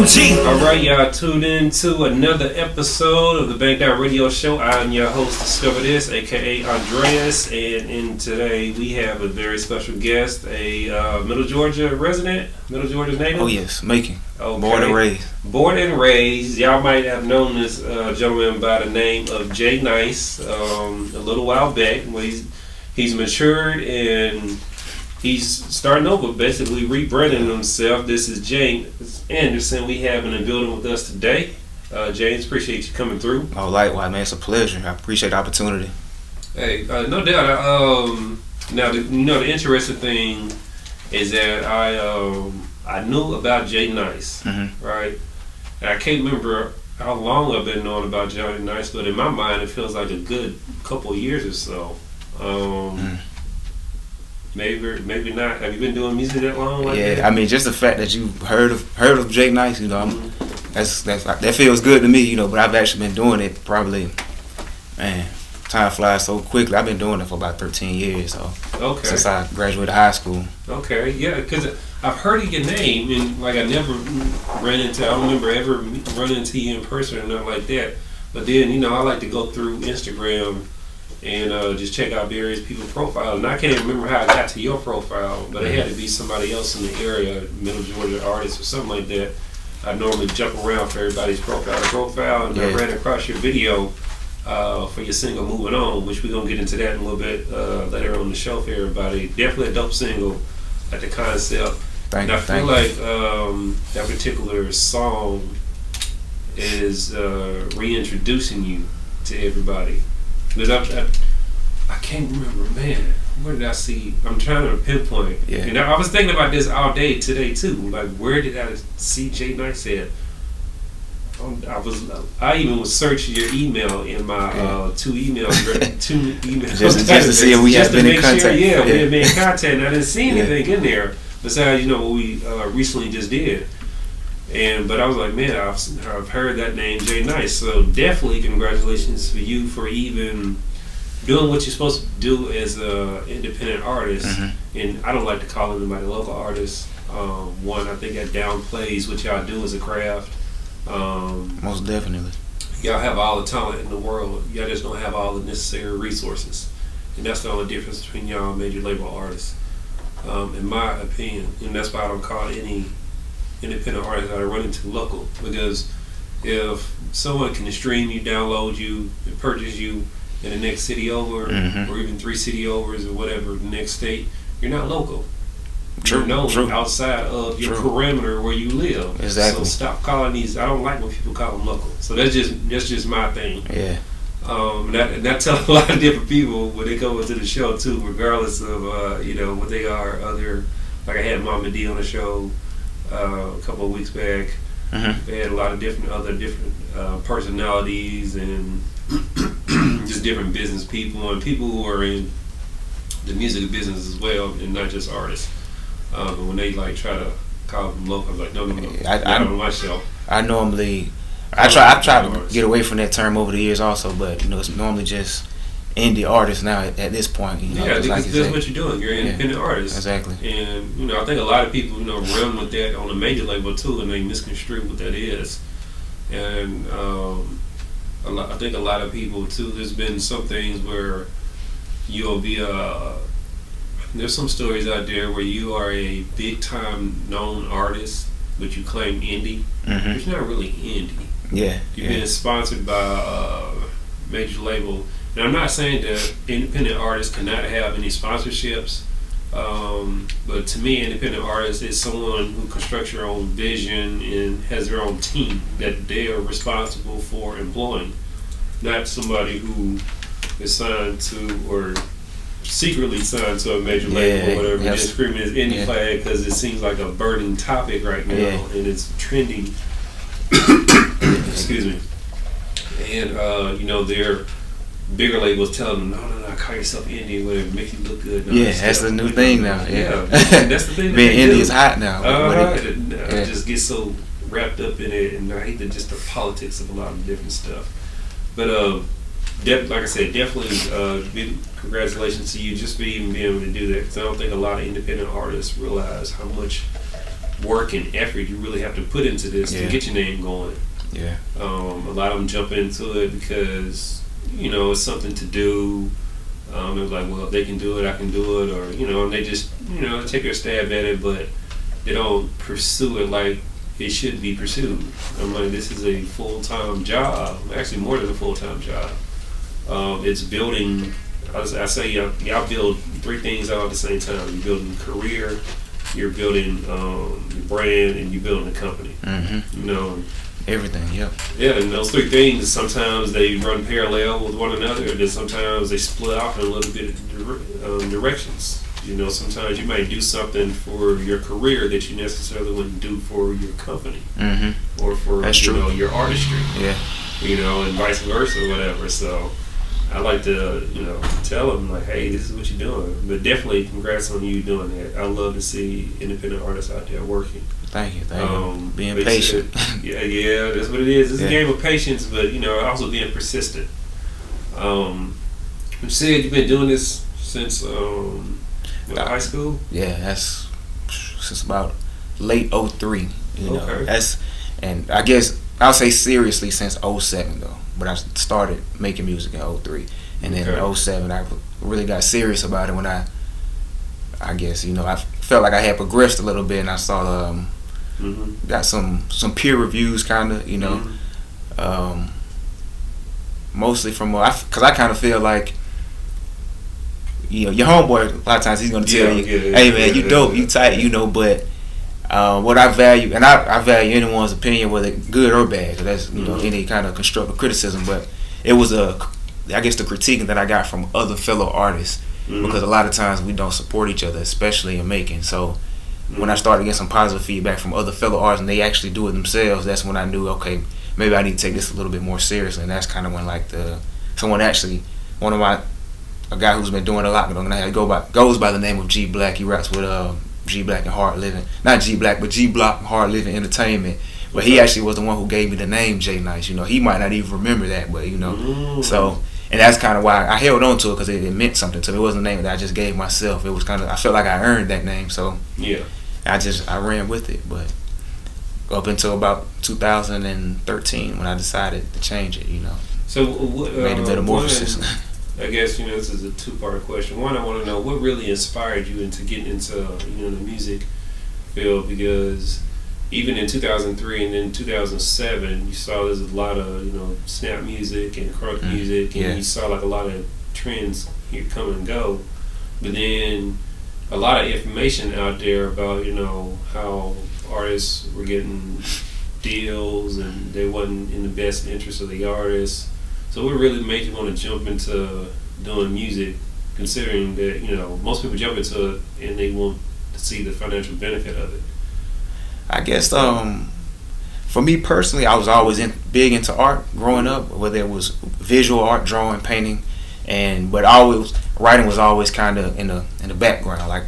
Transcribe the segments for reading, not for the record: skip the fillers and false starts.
OMG. Alright, y'all tuned in to another episode of the Bankedoutt Radio Show. I'm your host, Discover This, aka Andreas, and today we have a very special guest, a Middle Georgia resident, Middle Georgia native. Oh yes, Macon. Okay. Born and raised. Born and raised. Y'all might have known this gentleman by the name of Jay Nice a little while back. Well, he's matured and he's starting over, basically rebranding himself. This is James Anderson we have in the building with us today. James, appreciate you coming through. Oh, likewise, man. It's a pleasure. I appreciate the opportunity. Hey, no doubt. Now, the interesting thing is that I knew about Jay Nice, right? And I can't remember how long I've been knowing about Jay Nice, but in my mind, it feels like a good couple of years or so. Maybe not. Have you been doing music that long? I mean, just the fact that you heard of Jay Nice, that feels good to me, But I've actually been doing it probably, man. Time flies so quickly. I've been doing it for about 13 years, since I graduated high school. Okay, yeah, because I've heard of your name, and I never ran into. I don't remember ever running into you in person or nothing like that. But then, I like to go through Instagram and just check out various people's profiles. And I can't even remember how I got to your profile, but it had to be somebody else in the area, Middle Georgia artist or something like that. I normally jump around for everybody's profile, and I ran across your video for your single Moving On, which we're going to get into that in a little bit later on the show for everybody. Definitely a dope single at the concept. I feel like that particular song is reintroducing you to everybody. I can't remember, man. Where did I see? I'm trying to pinpoint. Yeah. And I was thinking about this all day today too. Like, where did I see Jay Nice at? I even was searching your email in my two emails just to see if we have been in contact. We have been in contact, and I didn't see anything in there besides what we recently just did. But I was like, man, I've heard that name, Jay Nice. So definitely congratulations for you for even doing what you're supposed to do as an independent artist. And I don't like to call anybody local artist. One, I think that downplays what y'all do as a craft. Most definitely. Y'all have all the talent in the world. Y'all just don't have all the necessary resources. And that's the only difference between y'all and major label artists, in my opinion. And that's why I don't call any independent artists that I run into local, because if someone can stream you, download you, and purchase you in the next city over, or even 3 city overs or whatever, the next state, you're not local. You're known outside of your parameter where you live. Exactly. So stop calling these. I don't like when people call them local. So that's just my thing. Yeah. And I tell a lot of different people when they come into the show too, regardless of what they are. Like I had Mama D on the show a couple of weeks back. They had a lot of different personalities and just different business people and people who are in the music business as well, and not just artists. But when they try to call them local, I'm like, no. I know myself. I try to get away from that term over the years also, but it's normally just indie artists now at this point. That's what you're doing. You're an independent artist. Exactly. And I think a lot of people run with that on a major label too, and they misconstrue what that is. And I think a lot of people too. There's been some things where you'll be there's some stories out there where you are a big time known artist, but you claim indie. But you're not really indie. Yeah. You've been sponsored by a major label. Now, I'm not saying that independent artists cannot have any sponsorships, but to me, independent artist is someone who constructs their own vision and has their own team that they are responsible for employing, not somebody who is signed to or secretly signed to a major label or whatever, just screaming his indie flag because it seems like a burning topic right now and it's trending. Excuse me. And their bigger labels telling them, no, call yourself indie, whatever, make you look good. That's the new thing now. Yeah. That's the thing. Being indie is hot now. I just get so wrapped up in it, and I hate the politics of a lot of different stuff. But like I said, definitely big congratulations to you just for even being able to do that, because I don't think a lot of independent artists realize how much work and effort you really have to put into this to get your name going. Yeah. A lot of them jump into it because, it's something to do. It's like, well, if they can do it, I can do it, or, and they just, take their stab at it, but they don't pursue it like it should be pursued. I'm like, this is a full-time job, actually more than a full-time job. It's building, I say y'all build three things all at the same time. You're building a career, you're building your brand, and you're building a company. Mm-hmm. Everything, yep. Yeah, and those three things, sometimes they run parallel with one another, and then sometimes they split off in a little bit of directions. Sometimes you might do something for your career that you necessarily wouldn't do for your company, or for your artistry. Yeah. And vice versa, or whatever. So I like to, tell them like, hey, this is what you're doing. But definitely, congrats on you doing that. I love to see independent artists out there working. Thank you. Being patient. Yeah, that's what it is. It's a game of patience, but also being persistent. You said you've been doing this since high school. Yeah, that's since about late '03. Okay. And I guess I'll say seriously since '07 though. But I started making music in '03, and then in '07 I really got serious about it when I guess I felt like I had progressed a little bit, and I saw got some peer reviews kind of mostly from because I kind of feel like your homeboy a lot of times he's gonna tell you, hey man, you dope, you tight, but what I value, and I value anyone's opinion, whether good or bad, cause that's any kind of constructive criticism, but it was I guess the critiquing that I got from other fellow artists, because a lot of times we don't support each other, especially in making. So when I started getting some positive feedback from other fellow artists and they actually do it themselves, that's when I knew, okay, maybe I need to take this a little bit more seriously. And that's kind of when a guy who's been doing a lot, goes by the name of G Black. He raps with G Black and Hard Living, not G Black, but G Block Hard Living Entertainment. But he actually was the one who gave me the name J Nice. He might not even remember that, but so. And that's kind of why I held on to it, because it meant something to me. It wasn't a name that I just gave myself. It was kind of, I felt like I earned that name. So yeah, I ran with it. But up until about 2013 when I decided to change it, So what made a metamorphosis. I guess this is a two-part question. One, I want to know what really inspired you into getting into the music field, because even in 2003 and then 2007, you saw there's a lot of snap music and crunk music, and you saw like a lot of trends here come and go. But then a lot of information out there about how artists were getting deals and they wasn't in the best interest of the artists. So what really made you want to jump into doing music, considering that most people jump into it and they want to see the financial benefit of it? I guess for me personally, I was always big into art growing up, whether it was visual art, drawing, painting, but writing was always kind of in the background. Like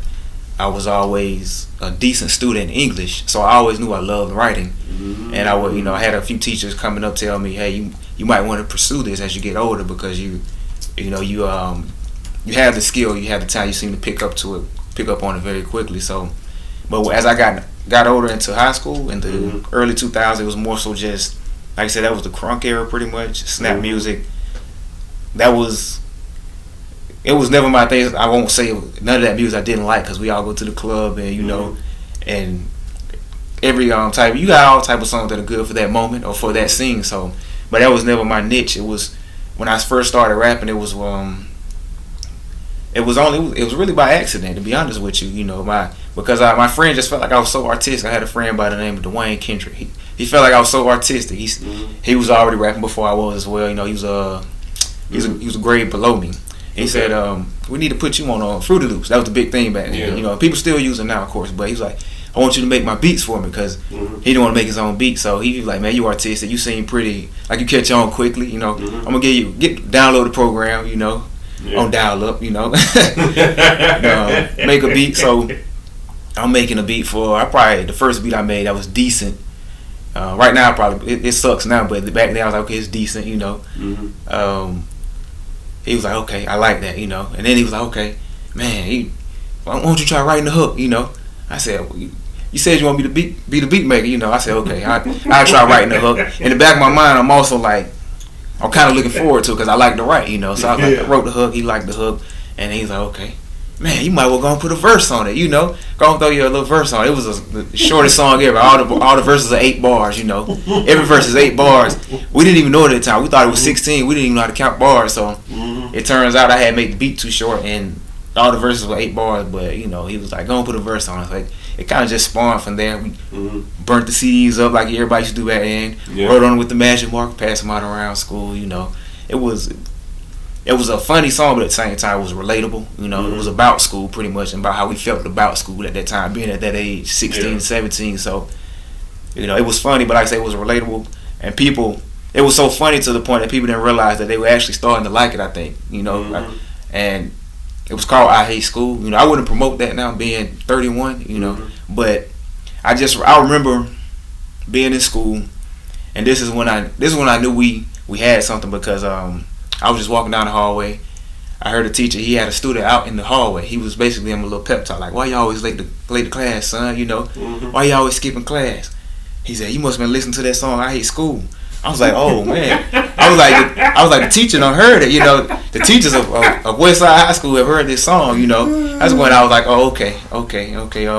I was always a decent student in English, so I always knew I loved writing. And I would I had a few teachers coming up tell me, hey, you might want to pursue this as you get older, because you have the skill, you have the talent, you seem to pick up on it very quickly. So, but as I got older into high school in the early 2000s, it was more so just, like I said, that was the crunk era pretty much, snap music. It was never my thing. I won't say none of that music I didn't like, because we all go to the club and and every type, you got all type of songs that are good for that moment or for that scene. So, but that was never my niche. It was when I first started rapping. It was really by accident, to be honest with you. Because my friend just felt like I was so artistic. I had a friend by the name of Dwayne Kendrick. He felt like I was so artistic. He was already rapping before I was as well. He was a grade below me. He said, we need to put you on Fruity Loops. That was the big thing back then. People still use it now, of course. But he was like, I want you to make my beats for me, because he didn't want to make his own beats. So he was like, man, you artistic. You seem pretty, like you catch on quickly. I'm gonna download the program. On dial up. Make a beat. So I'm making a beat for the first beat I made that was decent. Right now probably it sucks now, but back then I was like, okay, it's decent. He was like, okay, I like that. And then he was like, okay, man, why don't you try writing the hook? I said, well, you said you want me to be the beat maker, you know. I said, okay, I try writing the hook. In the back of my mind, I'm also like, I'm kind of looking forward to it because I like to write, you know. So I was like, I wrote the hook, he liked the hook, and he's like, okay, man, you might well go and put a verse on it, you know. Go and throw you a little verse on it. It was the shortest song ever. All the verses are 8 bars, you know. Every verse is 8 bars. We didn't even know it at the time. We thought it was 16. We didn't even know how to count bars. So it turns out I had made the beat too short, and all the verses were 8 bars. But you know, he was like, go and put a verse on it. Like it kind of just spawned from there. We burnt the CDs up like everybody used to do back then. Wrote on it with the magic marker, passed them out around school. You know, it was a funny song, but at the same time, it was relatable. You know, it was about school pretty much and about how we felt about school at that time, being at that age, 16, 17. So, you know, it was funny, but like I say, it was relatable. And people, it was so funny to the point that people didn't realize that they were actually starting to like it, I think. You know, and it was called I Hate School. You know, I wouldn't promote that now, being 31, you know. But I remember being in school, and this is when I knew we had something because I was just walking down the hallway. I heard a teacher. He had a student out in the hallway. He was basically giving him a little pep talk, like, "Why you always late to class, son? You know, why you always skipping class?" He said, "You must have been listening to that song, I Hate School." I was like, "Oh man!" I was like, the teacher done heard it. You know, the teachers of Westside High School have heard this song. You know, that's when I was like, "Oh, okay.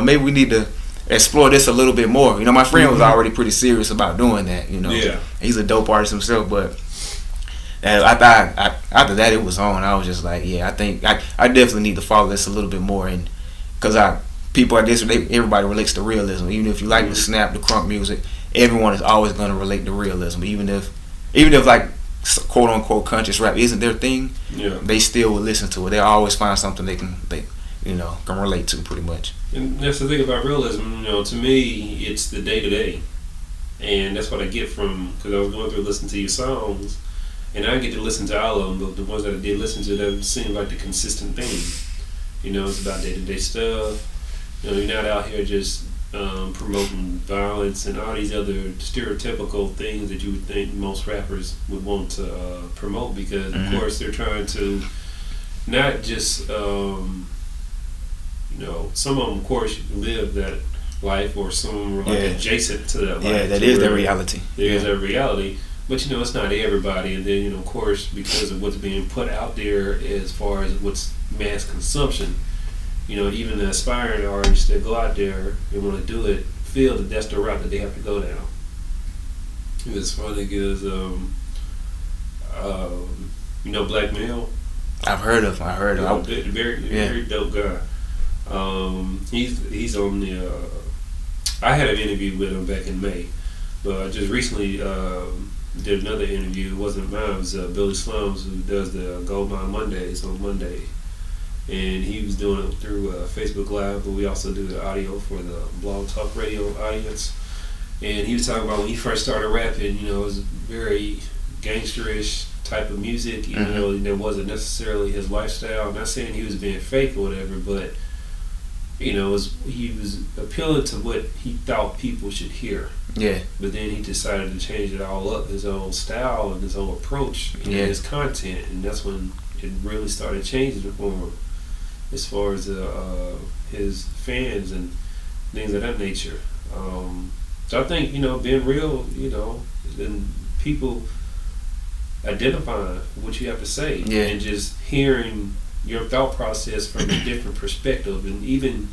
Maybe we need to explore this a little bit more." You know, my friend was already pretty serious about doing that. You know, he's a dope artist himself, but. And after that it was on. I was just like, yeah, I think I definitely need to follow this a little bit more, and because everybody relates to realism. Even if you like the snap, the crunk music, everyone is always going to relate to realism. Even if like quote unquote conscious rap isn't their thing, they still will listen to it. They'll always find something they can relate to pretty much. And that's the thing about realism. You know, to me, it's the day to day, and that's what I get from because I was going through listening to your songs. And I get to listen to all of them, but the ones that I did listen to, that seemed like the consistent theme. You know, it's about day-to-day stuff. You know, you're not out here just promoting violence and all these other stereotypical things that you would think most rappers would want to promote because, of course, they're trying to not just, some of them, of course, live that life or some of them are like adjacent to that life. Yeah, that is their reality. There is their reality. But, you know, it's not everybody. And then, you know, of course, because of what's being put out there as far as what's mass consumption, you know, even the aspiring artists that go out there and want to do it feel that that's the route that they have to go down. It's funny because, Black Male. I've heard of him. Very dope guy. He's on the... I had an interview with him back in May. But I just recently... did another interview. It wasn't mine. It was Billy Slums, who does the Gold Mine Mondays on Monday, and he was doing it through Facebook Live. But we also do the audio for the Blog Talk Radio audience. And he was talking about when he first started rapping. You know, it was very gangsterish type of music. Even though that wasn't necessarily his lifestyle. I'm not saying he was being fake or whatever, but you know, he was appealing to what he thought people should hear. Yeah. But then he decided to change it all up, his own style and his own approach and his content, and that's when it really started changing for him as far as his fans and things of that nature. So I think, you know, being real, you know, and people identifying what you have to say and just hearing your thought process from a different perspective, and even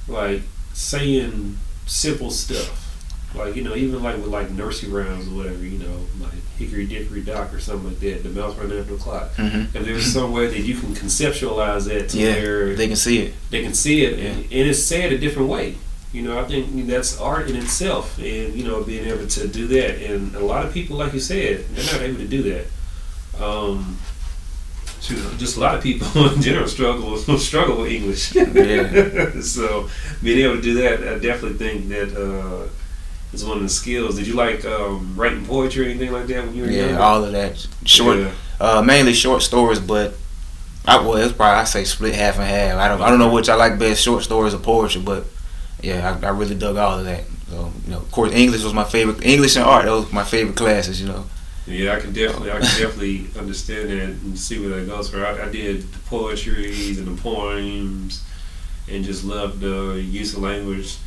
like saying simple stuff, like, you know, even like with like nursery rhymes or whatever, you know, like hickory dickory dock or something like that, the mouse running after the clock. If there's some way that you can conceptualize that to where they can see it, and it's said a different way. You know, I think that's art in itself, and you know, being able to do that, and a lot of people, like you said, they're not able to do that. Just a lot of people in general struggle with English. So being able to do that, I definitely think that is one of the skills. Did you like writing poetry or anything like that when you were young? Yeah, all of that. Short, mainly short stories, but it's probably, I say split half and half. I don't know which I like best, short stories or poetry, but yeah, I really dug all of that. So, you know, of course, English was my favorite. English and art, those were my favorite classes. You know. Yeah, I can definitely understand that and see where that goes for. I did the poetry and the poems, and just loved the use of language.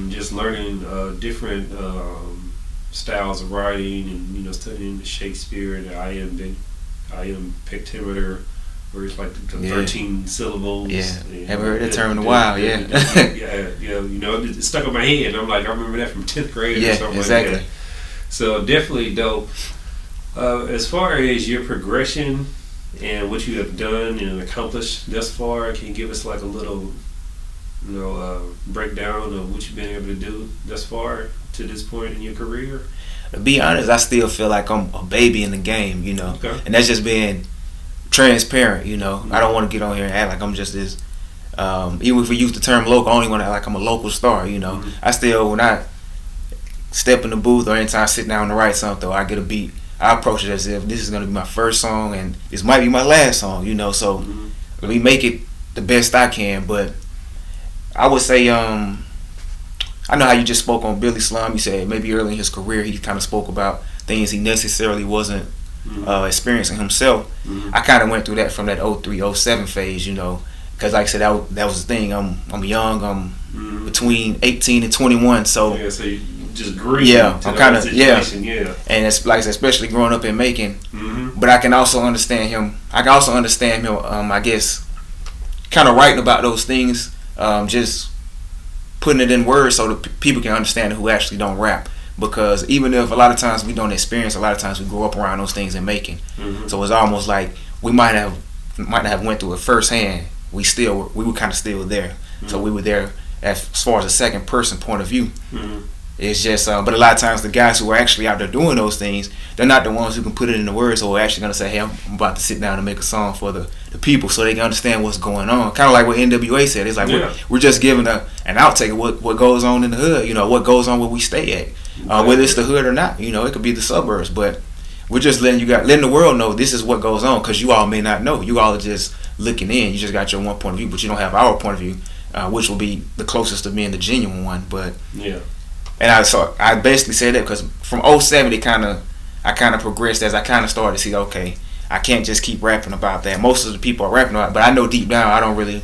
just learning different styles of writing, and studying Shakespeare and the I am pectimeter, where it's like the 13 syllables. Yeah, haven't heard that term in a while. Yeah, it stuck in my head. I'm like, I remember that from 10th grade or something exactly. like that. So definitely dope. As far as your progression and what you have done and accomplished thus far, can you give us like a little, breakdown of what you've been able to do thus far to this point in your career? To be honest, I still feel like I'm a baby in the game, Okay. and that's just being transparent, I don't want to get on here and act like I'm just this, even if we use the term local, I only want to act like I'm a local star, Mm-hmm. I still, when I step in the booth or anytime I sit down to write something or I get a beat, I approach it as if this is going to be my first song and this might be my last song, so Mm-hmm. let me make it the best I can. But I would say, I know how you just spoke on Billy Slum. You said maybe early in his career he kind of spoke about things he necessarily wasn't experiencing himself. Mm-hmm. I kind of went through that from that 03-07 phase, because like I said, that was the thing. I'm young. I'm Mm-hmm. between 18 and 21, so so you just grieve. Yeah, I'm kind of yeah. And it's like I said, especially growing up in Macon. Mm-hmm. But I can also understand him. I guess, kind of writing about those things, just putting it in words so that people can understand who actually don't rap. Because even if a lot of times we don't experience, a lot of times we grow up around those things in Macon. Mm-hmm. So it's almost like we might have went through it firsthand. We were kind of still there. Mm-hmm. So we were there as far as a second person point of view. Mm-hmm. It's just, but a lot of times the guys who are actually out there doing those things, they're not the ones who can put it into words or are actually going to say, hey, I'm about to sit down and make a song for the people so they can understand what's going on. Kind of like what NWA said. It's like we're just giving an outtake of what goes on in the hood, what goes on where we stay at. Whether it's the hood or not, it could be the suburbs. But we're just letting the world know this is what goes on, because you all may not know. You all are just looking in. You just got your one point of view, but you don't have our point of view, which will be the closest to being the genuine one. But yeah. And I basically said that because from 07, I kind of progressed as I kind of started to see, okay, I can't just keep rapping about that. Most of the people are rapping about it, but I know deep down I don't really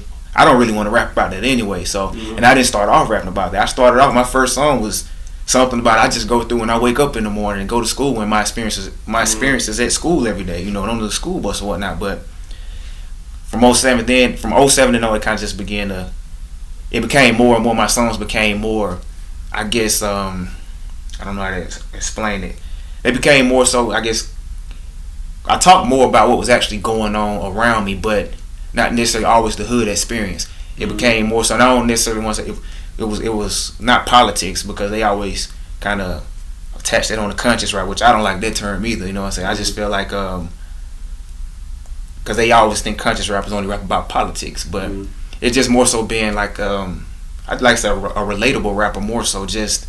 want to rap about that anyway. So, and I didn't start off rapping about that. I started off, my first song was something about I just go through when I wake up in the morning and go to school, and my experiences at school every day, on the school bus or whatnot. But from 07 to it kind of just began to, it became more and more, my songs became more, I guess, I don't know how to explain it. They became more so, I guess, I talked more about what was actually going on around me, but not necessarily always the hood experience. It became more so, and I don't necessarily want to say it was not politics, because they always kind of attach that on the conscious rap, which I don't like that term either, what I'm saying? I just feel like, because they always think conscious rappers only rap about politics, but it's just more so being like, I'd like to say a relatable rapper, more so just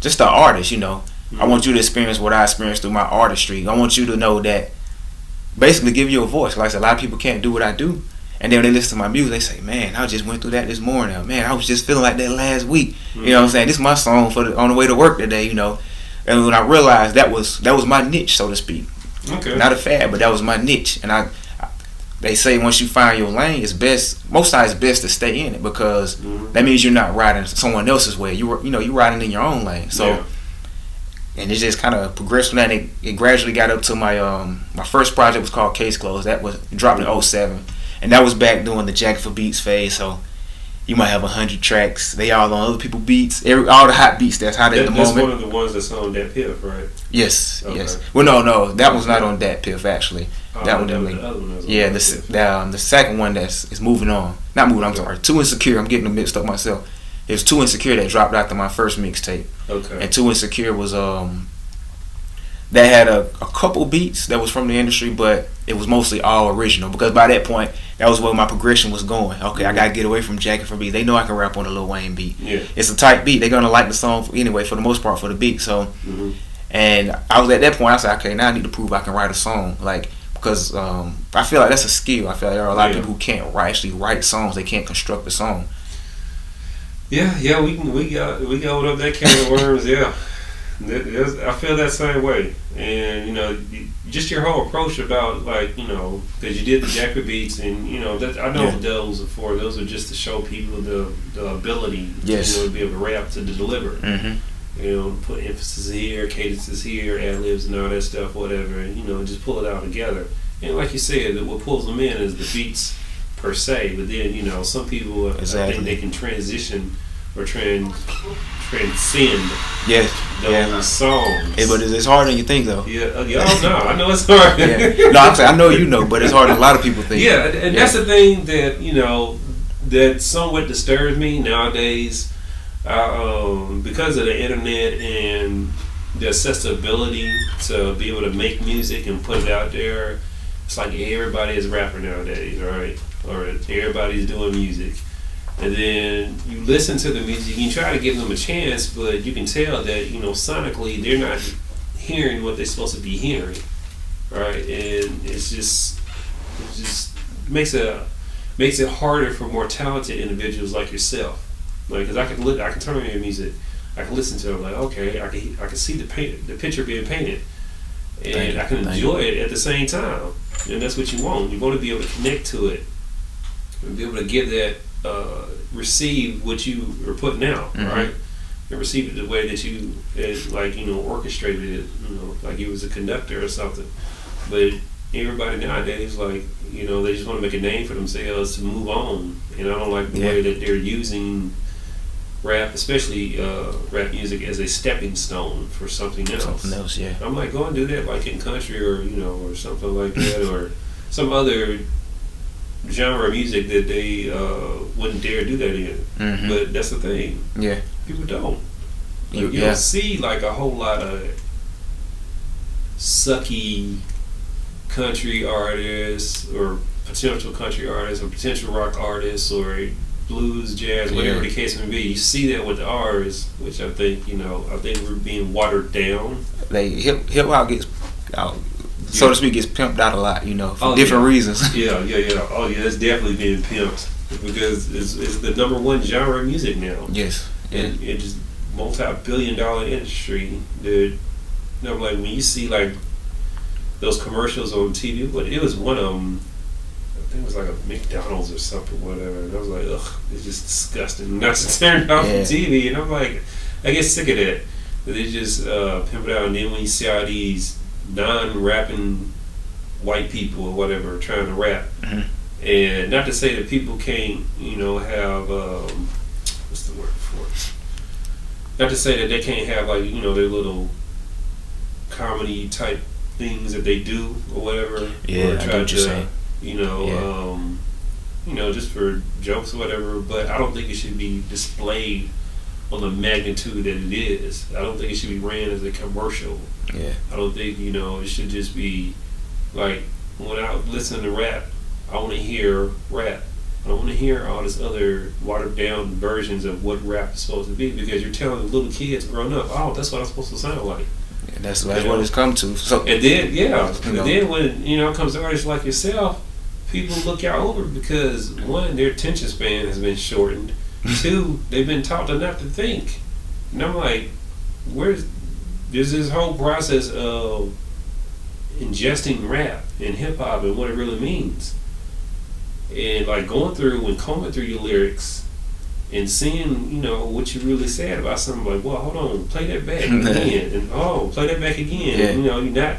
an artist, I want you to experience what I experienced through my artistry. I want you to know that, basically give you a voice. Like I said, a lot of people can't do what I do, and then when they listen to my music, they say, man, I just went through that this morning. Man, I was just feeling like that last week. You know what I'm saying? This is my song on the way to work today, And when I realized that was my niche, so to speak. Okay. Not a fad, but that was my niche. And they say once you find your lane, most times it's best to stay in it, because that means you're not riding someone else's way. You're riding in your own lane. So, and it just kind of progressed from that. It gradually got up to my first project was called Case Closed. That was dropped in 07, and that was back doing the Jack for Beats phase. So you might have 100 tracks. They all on other people's beats. All the hot beats that's hot at the moment. That's one of the ones that's on that Piff, right? Yes, okay. yes. Well, no, that was not on that Piff actually. That one definitely. The other one was the second one is moving on. Not moving. I'm sorry. Too Insecure. I'm getting them mixed up myself. It was Too Insecure that dropped after my first mixtape. Okay. And Too Insecure was that had a couple beats that was from the industry, but it was mostly all original, because by that point that was where my progression was going. Okay, I gotta get away from Jacking for beats. They know I can rap on a Lil Wayne beat. Yeah. It's a tight beat. They're gonna like the song anyway, for the most part, for the beat. So, and I was at that point. I said, okay, now I need to prove I can write a song, because I feel like that's a skill. I feel like there are a lot of people who can't actually write songs. They can't construct a song. Yeah, we go up that can of worms. Yeah, I feel that same way, and just your whole approach about because you did the Jacker beats, and I know what those are for. Those are just to show people the ability, to be able to rap, to deliver. Mm-hmm. Put emphasis here, cadences here, ad libs, and all that stuff, whatever, and just pull it out together. And like you said, what pulls them in is the beats per se, but then some people I think they can transition or transcend those songs. But it's harder than you think, though. I know it's hard. No, I'm saying I know but it's harder than a lot of people think. And that's the thing that that somewhat disturbs me nowadays, because of the internet and the accessibility to be able to make music and put it out there. It's like everybody is a rapper nowadays, right? Or everybody's doing music. And then you listen to the music, you try to give them a chance, but you can tell that, sonically they're not hearing what they're supposed to be hearing, right? And it just makes it harder for more talented individuals like yourself. Like, because I can turn on your music, I can listen to it, like, okay, I can see the picture being painted, and I can enjoy it at the same time. And that's what you want. You want to be able to connect to it and be able to give that. Receive what you are putting out, mm-hmm. right? And receive it the way that you, orchestrated it, like you was a conductor or something. But everybody nowadays, they just want to make a name for themselves to move on. And I don't like the way that they're using rap, especially rap music, as a stepping stone for something else. Something else, yeah. I'm like, go and do that, like in country or or something like that, or some other genre of music that they wouldn't dare do that in. Mm-hmm. But that's the thing. Yeah. People don't. You don't see a whole lot of sucky country artists or potential country artists or potential rock artists or blues, jazz, whatever the case may be. You see that with ours, which I think we're being watered down. Hip hop gets so to speak, gets pimped out a lot, for different reasons. Yeah. Oh, yeah, it's definitely being pimped because it's the number one genre of music now. Yes. And it's just multi-billion-dollar industry. That, when you see, those commercials on TV, but it was one of them, I think it was like a McDonald's or something, whatever, and I was like, ugh, it's just disgusting. Not to turn off the TV, and I'm like, I get sick of that. They just pimp it out, and then when you see all these non-rapping white people or whatever trying to rap, mm-hmm. and not to say that people can't have what's the word for it, not to say that they can't have their little comedy type things that they do or whatever, or try to just for jokes or whatever, but I don't think it should be displayed on the magnitude that it is. I don't think it should be ran as a commercial. Yeah. I don't think, it should just be when I listen to rap, I want to hear rap. I don't want to hear all this other watered down versions of what rap is supposed to be, because you're telling little kids growing up, oh, that's what I'm supposed to sound like. Yeah, that's what it's come to. So, and then, then when, it comes to artists like yourself, people look out over because, one, their attention span has been shortened. Two, they've been taught to not to think. And I'm like, there's this whole process of ingesting rap and hip hop and what it really means. And going through and combing through your lyrics and seeing, what you really said about something, like, well, hold on, play that back again. And play that back again. Yeah. You're not,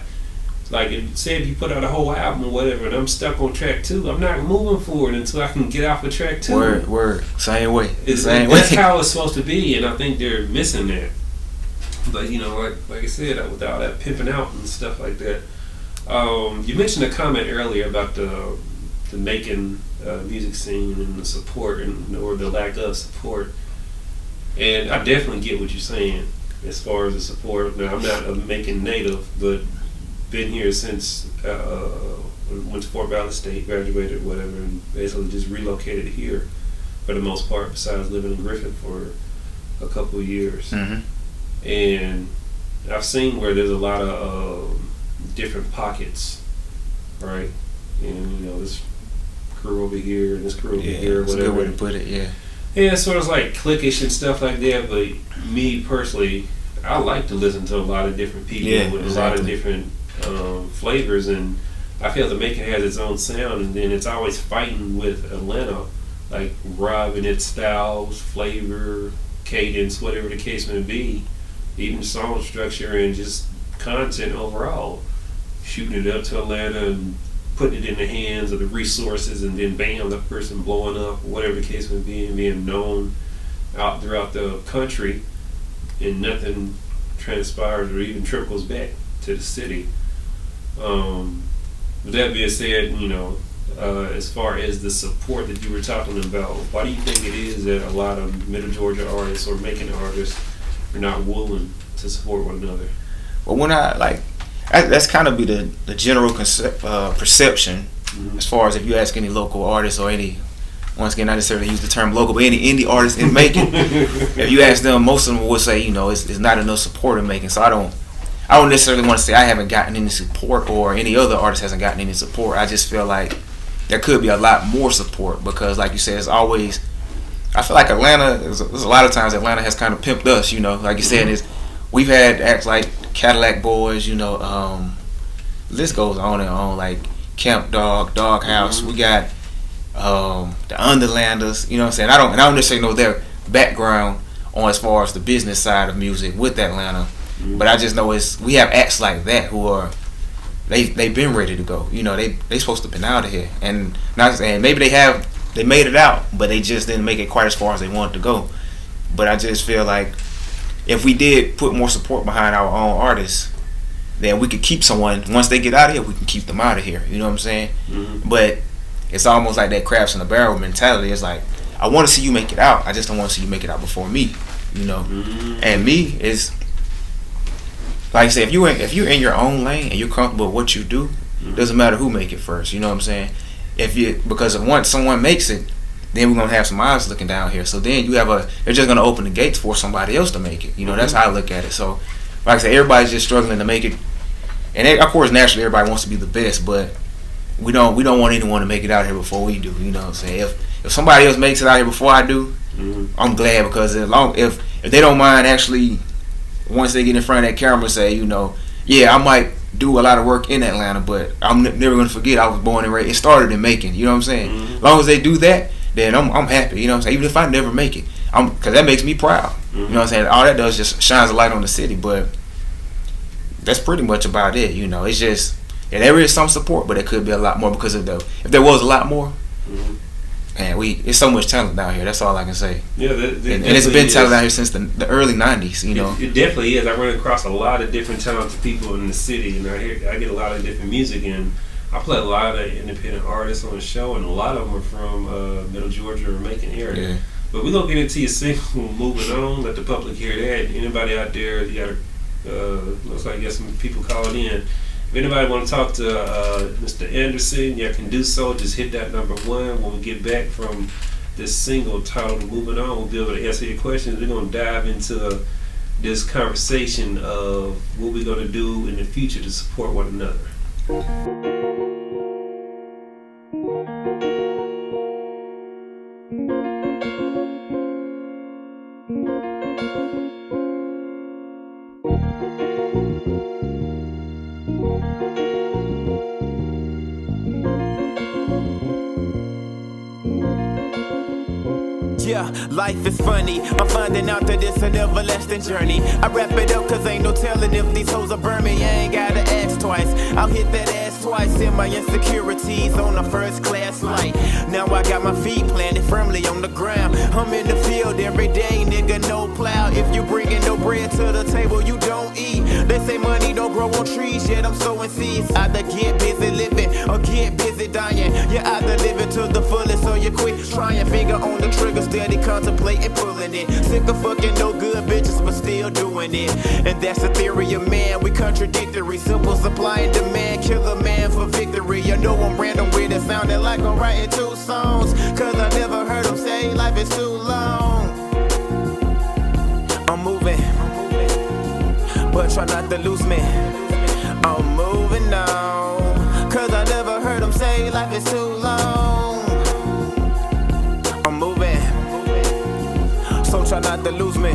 say if you put out a whole album or whatever and I'm stuck on track 2, I'm not moving forward until I can get off of track 2. Word. Same way. That's how it's supposed to be, and I think they're missing that. But, like I said, without that pimping out and stuff like that. You mentioned a comment earlier about the Macon music scene and the support or the lack of support. And I definitely get what you're saying as far as the support. Now, I'm not a Macon native, but been here since went to Fort Valley State, graduated, whatever, and basically just relocated here for the most part, besides living in Griffin for a couple of years. Mm-hmm. And I've seen where there's a lot of different pockets, right? And this crew over here and this crew over here, that's whatever. a good way to put it. Yeah. Yeah, it's sort of like cliquish and stuff like that. But me personally, I like to listen to a lot of different people with a lot of different flavors, and I feel that Macon has its own sound, and then it's always fighting with Atlanta, like robbing its styles, flavor, cadence, whatever the case may be, even song structure and just content overall. Shooting it up to Atlanta and putting it in the hands of the resources, and then bam, the person blowing up, whatever the case may be, and being known out throughout the country, and nothing transpires or even trickles back to the city. With that being said, as far as the support that you were talking about, why do you think it is that a lot of Middle Georgia artists or Macon artists are not willing to support one another? Well, when that's kind of be the general perception, as far as if you ask any local artists or any, once again, not necessarily use the term local, but any indie artists in Macon, if you ask them, most of them will say, it's not enough support in Macon. So I don't necessarily want to say I haven't gotten any support or any other artist hasn't gotten any support. I just feel like there could be a lot more support, because like you said, it's always, I feel like Atlanta, there's a lot of times Atlanta has kind of pimped us, like you said, we've had acts like Cadillac Boys, list goes on and on, like Camp Dog, Doghouse. We got the Underlanders, you know what I'm saying? I don't necessarily know their background on as far as the business side of music with Atlanta, but I just know we have acts like that who are they've been ready to go. They supposed to been out of here, and not saying maybe they made it out, but they just didn't make it quite as far as they wanted to go. But I just feel like if we did put more support behind our own artists, then we could keep someone, once they get out of here, we can keep them out of here. You know what I'm saying? But it's almost like that crabs in a barrel mentality. It's like, I want to see you make it out, I just don't want to see you make it out before me. And me is, like I said, if you're in your own lane and you're comfortable with what you do, it doesn't matter who make it first. You know what I'm saying? Because once someone makes it, then we're gonna have some eyes looking down here. So then they're just gonna open the gates for somebody else to make it. That's how I look at it. So, like I said, everybody's just struggling to make it, and of course, naturally, everybody wants to be the best, but we don't want anyone to make it out here before we do. You know what I'm saying? If somebody else makes it out here before I do, I'm glad, because if they don't mind actually, once they get in front of that camera, say, I might do a lot of work in Atlanta, but I'm never gonna forget I was born and raised. It started in Macon. You know what I'm saying? As long as they do that, then I'm happy. You know what I'm saying? Even if I never make it, because that makes me proud. You know what I'm saying? All that does just shines a light on the city, but that's pretty much about it. It's just, there is some support, but it could be a lot more, because if there was a lot more, man, it's so much talent down here. That's all I can say. Yeah, and it's been talent down here since the early '90s. It definitely is. I run across a lot of different talented people in the city, and I get a lot of different music, and I play a lot of independent artists on the show, and a lot of them are from Middle Georgia or Macon area. Yeah. But we're going to get into your single, Moving On, let the public hear that. Anybody out there, you got looks like you got some people calling in. If anybody want to talk to Mr. Anderson, you can do so. Just hit that number 1. When we get back from this single titled Moving On, we'll be able to answer your questions. We're going to dive into this conversation of what we're going to do in the future to support one another. Yeah, life is funny. I'm finding out that it's an everlasting journey. I wrap it up cause ain't no telling if these hoes are burn me. I ain't gotta ask twice. I'll hit that ass twice in my insecurities on a first class flight. Now I got my feet planted firmly on the ground. I'm in the field every day, nigga, no plow. If you bringing no bread to the table, you don't eat. They say money don't grow on trees, yet I'm sowing seeds. Either get busy living or get busy dying. You either live it to the fullest or you quit trying. Finger on the trigger, steady contemplating pulling it. Sick of fucking no good bitches, but still doing it. And that's the theory of man, we contradictory. Simple supply and demand, kill a man for victory. You know I'm random with it, sounding like I'm writing 2 songs. Cause I never heard them say life is too long. I'm moving, but try not to lose me. I'm moving on, cause I never heard them say life is too long. I'm moving, so try not to lose me.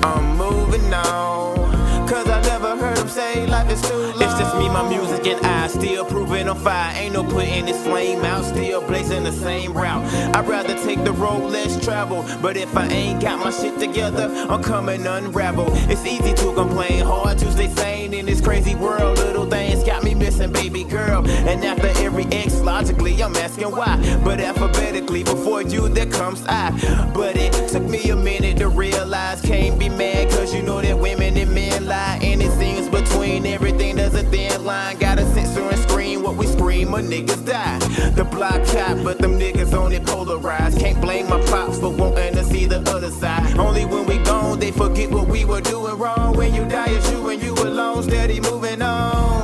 I'm moving moving on. Cause I never heard him say life is too long. It's just me, my music, and I still proving on fire. Ain't no putting this flame out, still blazing the same route. I'd rather take the road less travel, but if I ain't got my shit together, I'm coming unravel. It's easy to complain, hard to stay sane in this crazy world. Little things got me missing, baby girl. And after every X, logically, I'm asking why. But alphabetically, before you, there comes I. But it took me a minute to realize, can't be mad, cause you know that women and men lie. And it seems between everything there's a thin line. Gotta censor and scream what we scream, or niggas die. The block hot, but them niggas on it polarized. Can't blame my pops for wanting to see the other side. Only when we gone, they forget what we were doing wrong. When you die, it's you and you alone, steady moving on.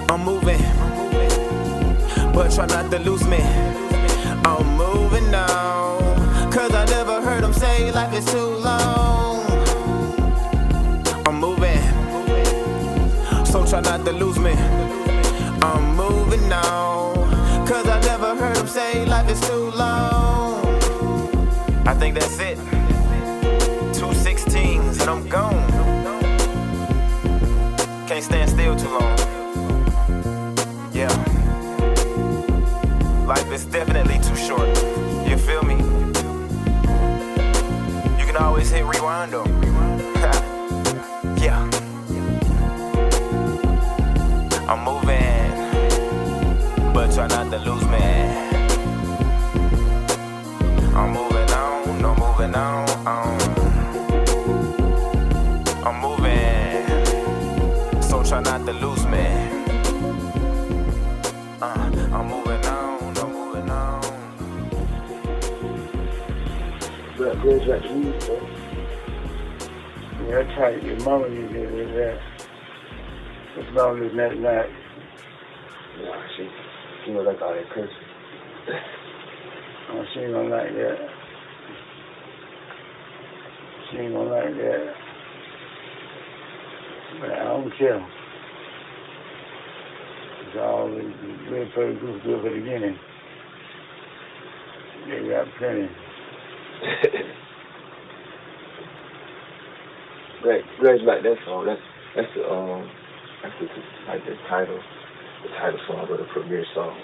I'm moving, but try not to lose me. I'm moving on, cause I never heard him say life is too long. I'm moving, so try not to lose me. I'm moving on, cause I never heard him say life is too long. I think that's it. 216s and I'm gone. Can't stand still too long. Yeah. Life is definitely too short. You feel me? You can always hit rewind though. Yeah. I'm moving, but try not to lose me. I'm moving on, no moving on. I'm moving, so try not to lose me. I'm moving on, no moving on. That goes back to music, though. Yeah, that's how your mama used to do that. As long as that night. Nah, she know like all that cursing. Oh, she ain't gonna like that. She ain't gonna like that. But I don't care. It's always good for the group, good for the beginning. They got plenty. Greg like that song. That's like the title song or the premiere song.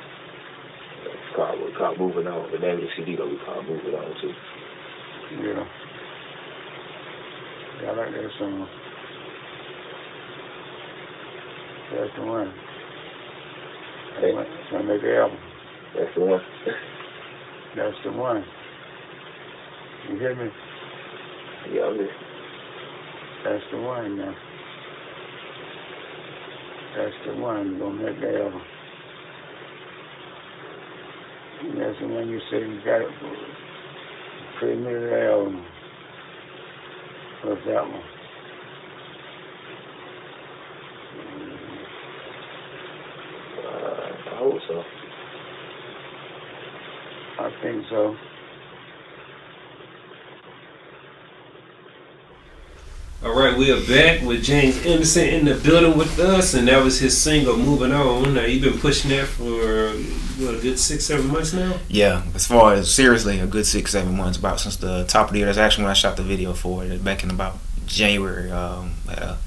It's called Moving On. The name of the CD that we call Moving On too. Yeah. Yeah, I like that song. That's the one. Hey. It's gonna make the album. That's the one. That's the one. You hear me? Yeah, I'm listening. That's the one now. That's the one gonna make the album. And that's the one you say you got it for. Premiere the album. What's that one? I hope so. I think so. All right, we are back with James Emerson in the building with us, and that was his single, Moving On. Now, you've been pushing that for, what, a good 6-7 months now? Yeah, as far as seriously, a good 6-7 months, about since the top of the year. That's actually when I shot the video for it, back in about January. I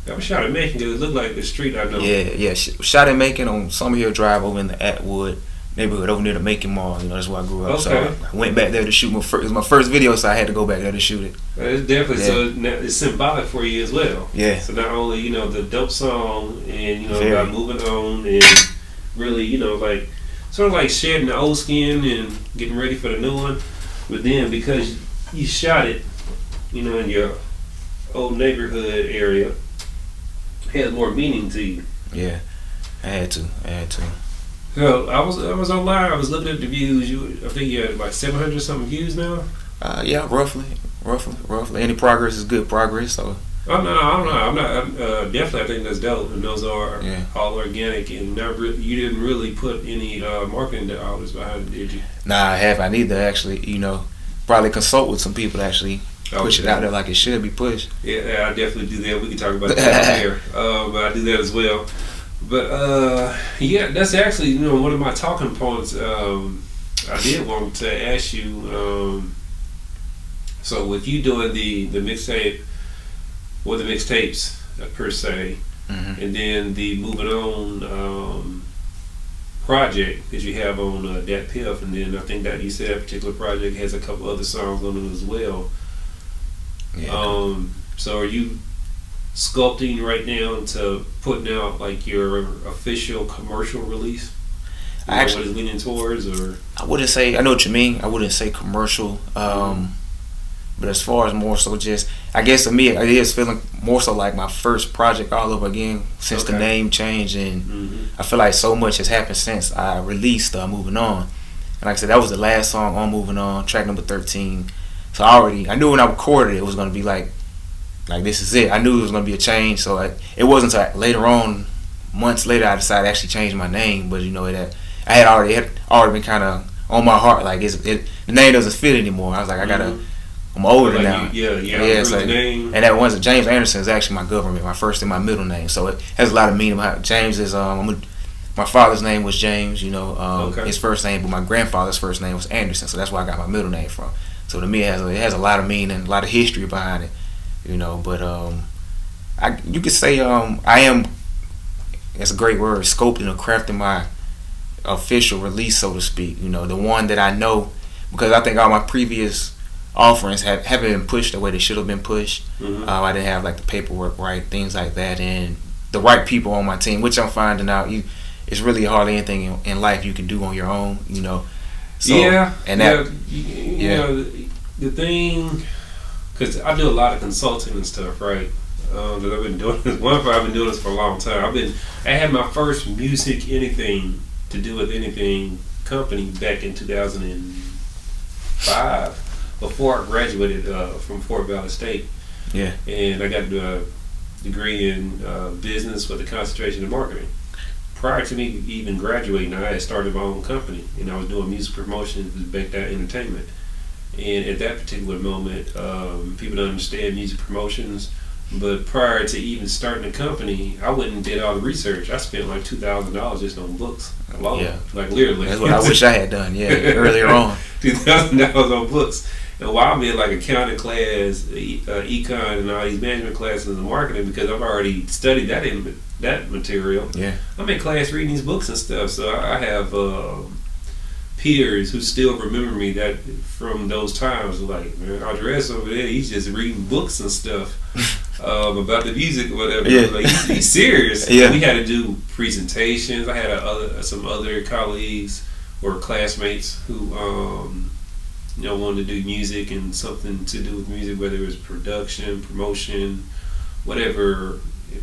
was shot at Macon because it looked like the street I know. Yeah. Shot at Macon on Summer Hill Drive over in the Atwood neighborhood over near the Macon Mall. You know, that's where I grew up. Okay. So I went back there to shoot it was my first video, so I had to go back there to shoot it. It's definitely, so now it's symbolic for you as well. Yeah. So not only, you know, the dope song and, you know, Very. about moving on and really, you know, like, sort of like shedding the old skin and getting ready for the new one. But then because you shot it, you know, in your old neighborhood area, it has more meaning to you. Yeah, I had to. So I was online. I was looking at the views. I think you had like 700 something views now. Yeah, roughly. Any progress is good progress. So. I'm not. Definitely, I think that's dope, and those are all organic, and you didn't really put any marketing dollars behind it, did you? Nah, I haven't. I need to actually, you know, probably consult with some people to actually push it out there like it should be pushed. Yeah, I definitely do that. We can talk about that later. But I do that as well. But yeah, that's actually, you know, one of my talking points. I did want to ask you. So with you doing the mixtape or the mixtapes per se, and then the Moving On project that you have on Dat Piff, and then I think that you said that particular project has a couple other songs on it as well. Yeah. So are you sculpting right now to putting out like your official commercial release? What is leaning towards, or I wouldn't say. I know what you mean. I wouldn't say commercial. But as far as more so just, I guess to me, it is feeling more so like my first project all over again since the name change, and I feel like so much has happened since I released Moving On. And like I said, that was the last song on Moving On, track number 13. So I knew when I recorded it was going to be like this is it. I knew it was going to be a change, so it wasn't until later on, months later, I decided to actually change my name. But I had already been kind of on my heart, like the name doesn't fit anymore. I was like, I'm older like now. The name. And that one's James Anderson is actually my government, my first and my middle name. So it has a lot of meaning behind. James is my father's name was James, his first name, but my grandfather's first name was Anderson, so that's where I got my middle name from. So to me, it has a lot of meaning, a lot of history behind it, But you could say I am. That's a great word, sculpting or crafting my official release, so to speak. The one that I know, because I think all my previous offerings haven't been pushed the way they should have been pushed. I didn't have like the paperwork right, things like that, and the right people on my team, which I'm finding out it's really hardly anything in life you can do on your own. So, the thing, because I do a lot of consulting and stuff, right? That I've been doing this. I've been doing this for a long time. I had my first music anything to do with anything company back in 2005. Before I graduated from Fort Valley State. Yeah. And I got a degree in business with a concentration in marketing. Prior to me even graduating, I had started my own company, and I was doing music promotion with Bankedoutt Entertainment. And at that particular moment, people don't understand music promotions, but prior to even starting the company, I went and did all the research. I spent like $2,000 just on books alone. Yeah. Like literally. That's what I wish I had done, earlier on. $2,000 on books. And while I'm in like accounting class, econ, and all these management classes and marketing, because I've already studied that material. Yeah. I'm in class reading these books and stuff, so I have peers who still remember me that from those times. Like, man, Andres over there, he's just reading books and stuff about the music or whatever. Yeah. Like, he's serious. Yeah. We had to do presentations. I had some other colleagues or classmates who wanted to do music and something to do with music, whether it was production, promotion, whatever,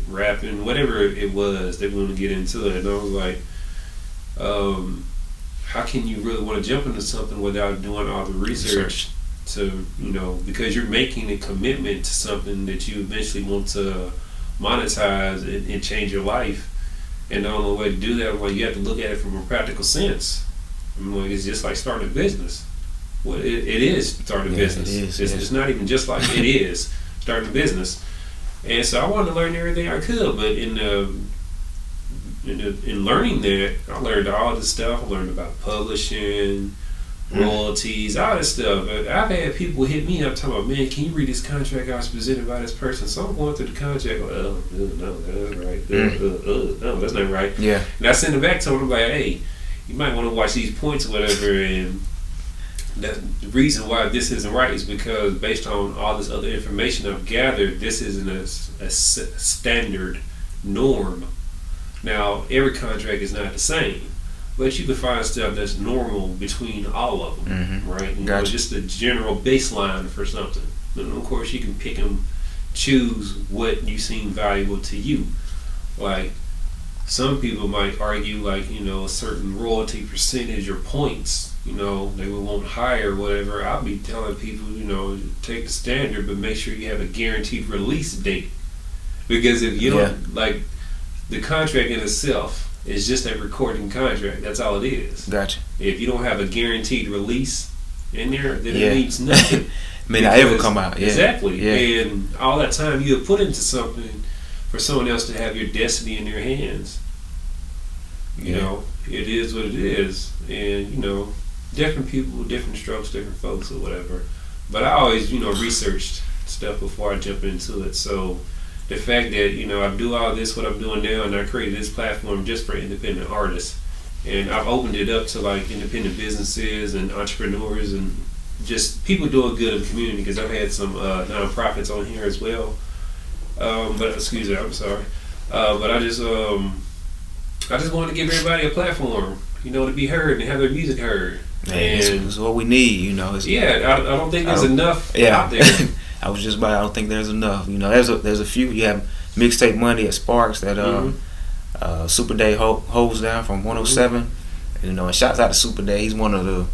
rapping, whatever it was, they wanted to get into it. And I was like, how can you really want to jump into something without doing all the research to, because you're making a commitment to something that you eventually want to monetize and change your life. And the only way to do that, you have to look at it from a practical sense. It's just like starting a business. Well, it is starting a business. It's not even just like it is starting a business. And so I wanted to learn everything I could, but in learning that, I learned all this stuff. I learned about publishing, royalties, all this stuff. But I've had people hit me up talking about, man, can you read this contract I was presented by this person? So I'm going through the contract, no, that's right. No, that's not right. Yeah. And I send it back to them, I'm like, hey, you might want to watch these points or whatever, and the reason why this isn't right is because based on all this other information I've gathered, this isn't a standard norm. Now, every contract is not the same, but you can find stuff that's normal between all of them, right? Just a general baseline for something. And of course, you can pick and choose what you seem valuable to you. Like, some people might argue, a certain royalty percentage or points, they would want higher or whatever. I'll be telling people, take the standard, but make sure you have a guaranteed release date. Because if you don't, the contract in itself is just a recording contract. That's all it is. Gotcha. If you don't have a guaranteed release in there, then it means nothing. May not ever come out. Yeah. Exactly. Yeah. And all that time you have put into something for someone else to have your destiny in their hands. You know, it is what it is. And, different people, different strokes, different folks or whatever. But I always, researched stuff before I jump into it. So the fact that, you know, I do all this, what I'm doing now, and I created this platform just for independent artists. And I've opened it up to like independent businesses and entrepreneurs and just people doing good in the community, because I've had some nonprofits on here as well. But excuse me, I'm sorry. But I just wanted to give everybody a platform, you know, to be heard and have their music heard. Man, and it's what we need, you know. I don't think there's enough out there. I was just about. I don't think there's enough. You know, there's a few. You have Mixtape Monday at Sparks that Super Day holds down from 107. You know, and shouts out to Super Day. He's one of the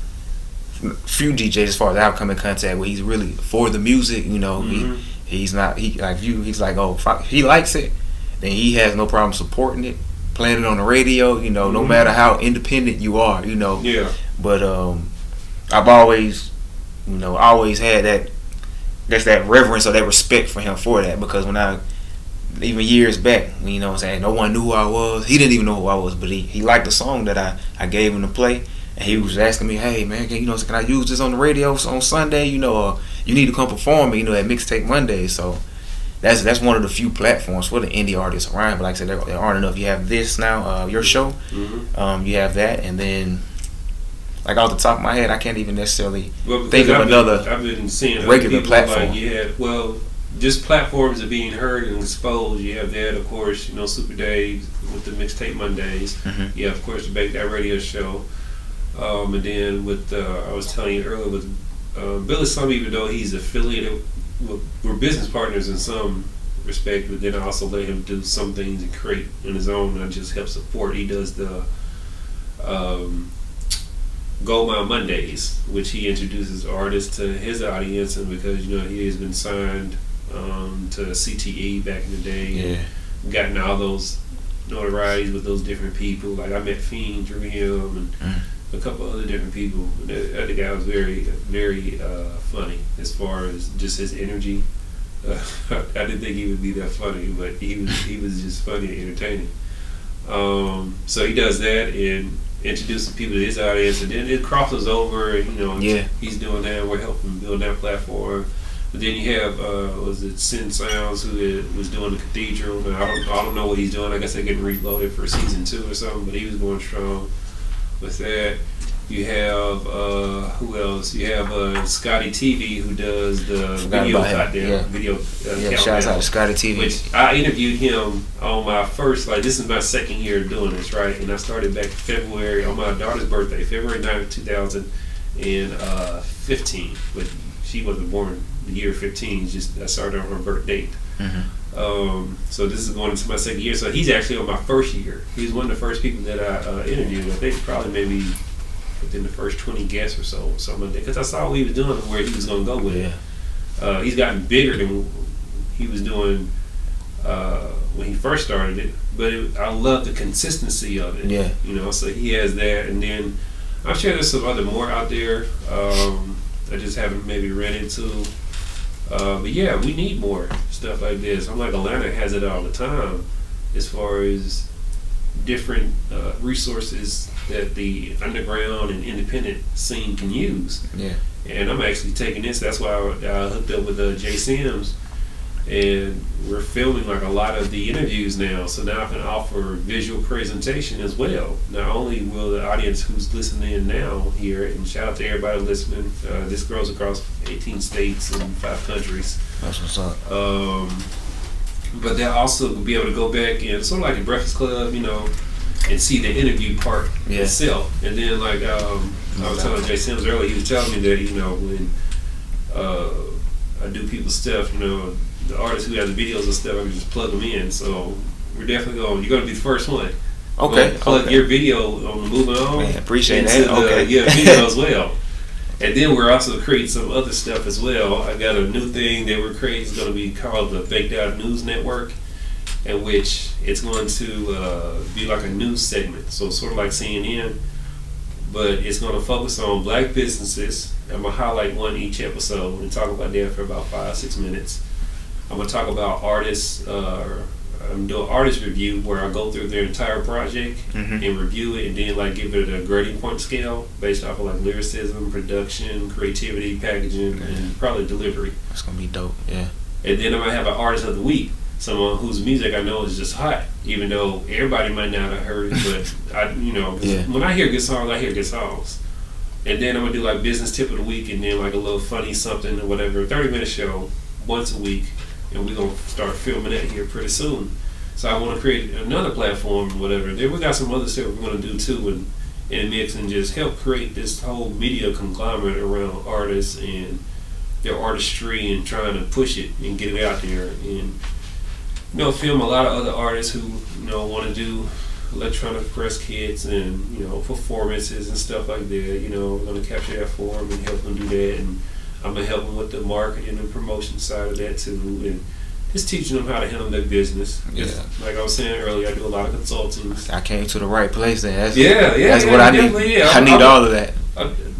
few DJs as far as I've come in contact with. He's really for the music. You know, he's not. He like you. He's like, oh, if he likes it, then he has no problem supporting it, playing it on the radio. You know, no matter how independent you are. You know. Yeah. But I've always had that. That's that reverence or that respect for him for that, because when even years back, you know what I'm saying, no one knew who I was. He didn't even know who I was, but he liked the song that I gave him to play, and he was asking me, hey man, can I use this on the radio on Sunday, you know, or you need to come perform, you know, at Mixtape Monday. So that's one of the few platforms for the indie artists around. But like I said, there aren't enough. You have this now, your show, you have that, and then like off the top of my head, I can't even necessarily think of another I've been seeing regular platform. Like, just platforms are being heard and exposed. You have that, of course, you know, Super Day with the Mixtape Mondays. Yeah, of course, the Bankedoutt Radio show. And then with I was telling you earlier with Billy Slum, even though he's affiliated, we're business partners in some respect, but then I also let him do some things and create on his own, and I just help support. He does the Gold Mine Mondays, which he introduces artists to his audience, and because, you know, he has been signed to CTE back in the day, and gotten all those notorieties with those different people. Like I met Fiend through him and a couple other different people. The guy was very, very funny as far as just his energy. I didn't think he would be that funny, but he was just funny and entertaining. So he does that and introducing people to his audience, and then it crosses over, and, you know, he's doing that, and we're helping build that platform. But then you have was it Sin Sounds, who was doing the Cathedral. Now, I don't know what he's doing. I guess they're getting reloaded for season 2 or something, but he was going strong with that. You have who else? You have Scotty TV, who does the video shouts out to Scotty TV. Which I interviewed him on my first, like, this is my second year doing this, right? And I started back in February on my daughter's birthday, February 9th, 2015. But she wasn't born the year 15. Just I started on her birth date. So this is going into my second year. So he's actually on my first year. He's one of the first people that I interviewed. I think probably maybe within the first 20 guests or so, something like that. Because I saw what he was doing and where he was going to go with it. He's gotten bigger than he was doing when he first started it. But I love the consistency of it. Yeah. You know, so he has that. And then I'm sure there's some other more out there I just haven't maybe ran into. But yeah, we need more stuff like this. I'm like, Atlanta has it all the time as far as different resources that the underground and independent scene can use. Yeah. And I'm actually taking this. That's why I hooked up with Jay Sims, and we're filming like a lot of the interviews now. So now I can offer visual presentation as well. Not only will the audience who's listening now hear it, and shout out to everybody listening. This goes across 18 states and 5 countries. That's what's up. But they'll also be able to go back and sort of like the Breakfast Club, you know, and see the interview part itself. And then, like, I was telling Jay Sims earlier, he was telling me that, you know, when I do people's stuff, you know, the artists who have the videos and stuff, I can just plug them in. So we're definitely you're going to be the first one. Okay. Plug your video on the Moving On. Man, appreciate that. Okay. Video as well. And then we're also creating some other stuff as well. I got a new thing that we're creating. It's going to be called the Bankedoutt News Network, in which it's going to be like a news segment. So sort of like CNN, but it's going to focus on black businesses. I'm going to highlight one each episode and talk about that for about 5-6 minutes. I'm going to talk about artists, I'm doing artist review where I go through their entire project and review it, and then like give it a grading point scale based off of like lyricism, production, creativity, packaging, and probably delivery. That's gonna be dope. Yeah. And then I might have an artist of the week, someone whose music I know is just hot, even though everybody might not have heard it. But I, when I hear good songs, I hear good songs. And then I'm gonna do like business tip of the week, and then like a little funny something or whatever, 30-minute show once a week, and we're gonna start filming that here pretty soon. So I want to create another platform or whatever. Then we got some other stuff we're gonna do too, and mix and just help create this whole media conglomerate around artists and their artistry and trying to push it and get it out there, and film a lot of other artists who want to do electronic press kits and performances and stuff like that. We're gonna capture that for them and help them do that, and I'm gonna help them with the marketing and promotion side of that too, and just teaching them how to handle their business. Just, like I was saying earlier, I do a lot of consulting. I came to the right place then. That's what I need. Yeah. I need all of that.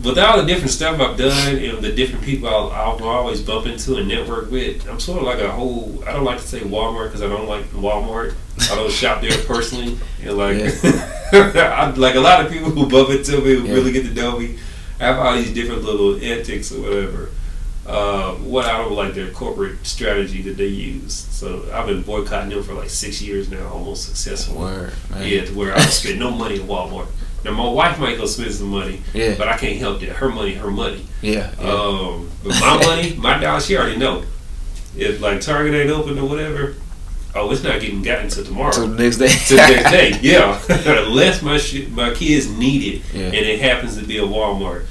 With all the different stuff I've done and the different people I'll always bump into and network with, I'm sort of like I don't like to say Walmart because I don't like Walmart. I don't shop there personally. And like a lot of people who bump into me who really get to know me, I have all these different little antics or whatever. What I don't like their corporate strategy that they use. So I've been boycotting them for like 6 years now, almost successfully. Word, man. Yeah, to where I don't spend no money at Walmart. Now my wife might go spend some money, but I can't help that. Her money. Yeah. But my money, my dollar, she already know. If like Target ain't open or whatever, it's not getting gotten till tomorrow. Till the next day. Till the next day, yeah. Unless my kids need it, and it happens to be a Walmart,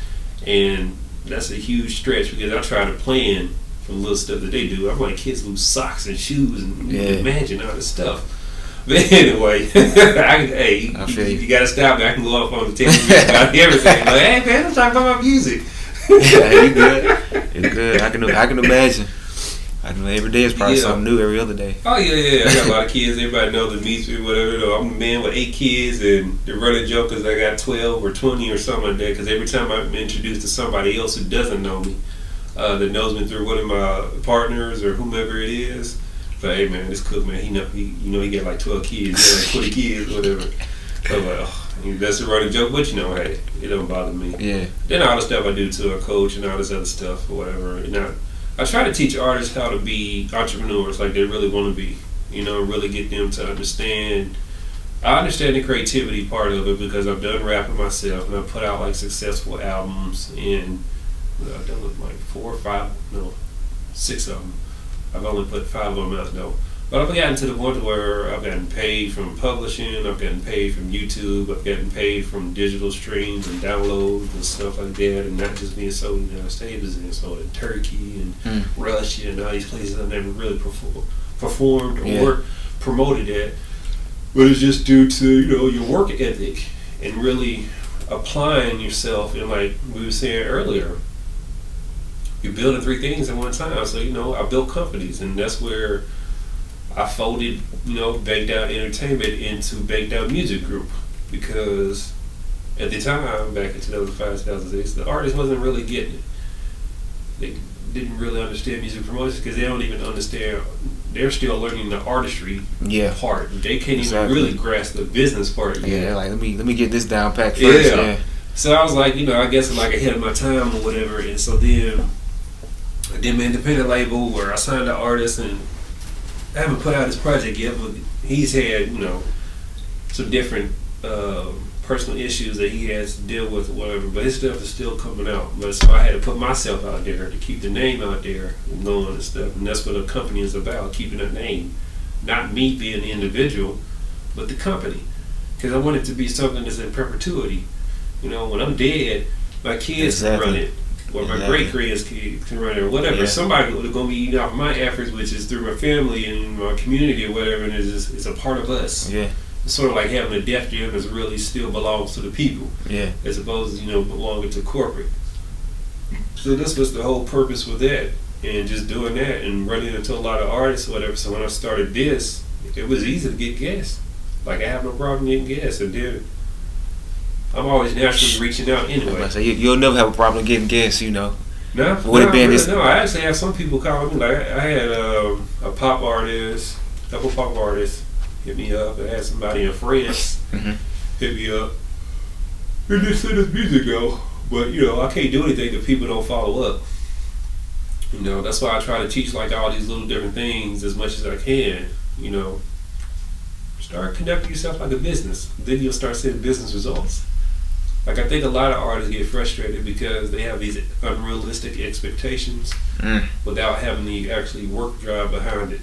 and that's a huge stretch because I try to plan for the little stuff that they do. I'm like, kids lose socks and shoes and imagine all this stuff. But anyway, you gotta stop me. I can go off on the tangent about everything. Like, hey man, I'm talking about my music. Yeah, you good. You're good. I can imagine. Every day is probably something new every other day. Oh yeah. I got a lot of kids. Everybody knows that meets me, whatever. I'm a man with 8 kids, and the running joke is I got 12 or 20 or something like that. Because every time I'm introduced to somebody else who doesn't know me, that knows me through one of my partners or whomever it is, but hey man, this cook man, he got like 12 kids, he got like 20 kids, whatever. So that's a running joke, but hey, it don't bother me. Yeah. Then all the stuff I do too, I coach and all this other stuff or whatever. And I try to teach artists how to be entrepreneurs like they really want to be, really get them to understand. I understand the creativity part of it because I've done rapping myself and I've put out like successful albums, and I've done like 6 of them. I've only put 5 of them out though. But I've gotten to the point where I've gotten paid from publishing, I've gotten paid from YouTube, I've gotten paid from digital streams and downloads and stuff like that, and not just being sold in the United States, it's being sold in Turkey and Russia and all these places I've never really performed or promoted at. But it's just due to, your work ethic and really applying yourself, and like we were saying earlier, you're building 3 things at one time. So, I built companies, and that's where I folded, Bankedoutt Entertainment into Bankedoutt Music Group, because at the time, back in 2005, 2006, the artists wasn't really getting it. They didn't really understand music promotion because they don't even understand. They're still learning the artistry part. They can't even really grasp the business part yet. Yeah, like let me get this down packed first. Yeah. So I was like, I guess I'm like ahead of my time or whatever. And so then I did my independent label where I signed an artist, and I haven't put out his project yet, but he's had, some different personal issues that he has to deal with or whatever, but his stuff is still coming out. But so I had to put myself out there to keep the name out there and knowing and stuff, and that's what a company is about, keeping that name. Not me being the individual, but the company. Because I want it to be something that's in perpetuity. When I'm dead, my kids can run it, or my great-kids can run it, or whatever. Yeah. Somebody is going to be eating off my efforts, which is through my family and my community or whatever, and it's a part of us. Yeah. It's sort of like having a deaf jam that really still belongs to the people, as opposed to, belonging to corporate. So this was the whole purpose with that, and just doing that and running into a lot of artists or whatever. So when I started this, it was easy to get guests. Like, I have no problem getting guests, and then I'm always naturally reaching out anyway. So you'll never have a problem getting guests, No, I actually have some people call me. Like I had a pop artist, couple pop artists hit me up. I had somebody in France hit me up. And just send his music out. But, you know, I can't do anything if people don't follow up. You know, that's why I try to teach like all these little different things as much as I can. You know, start conducting yourself like a business. Then you'll start seeing business results. Like, I think a lot of artists get frustrated because they have these unrealistic expectations without having the actually work drive behind it.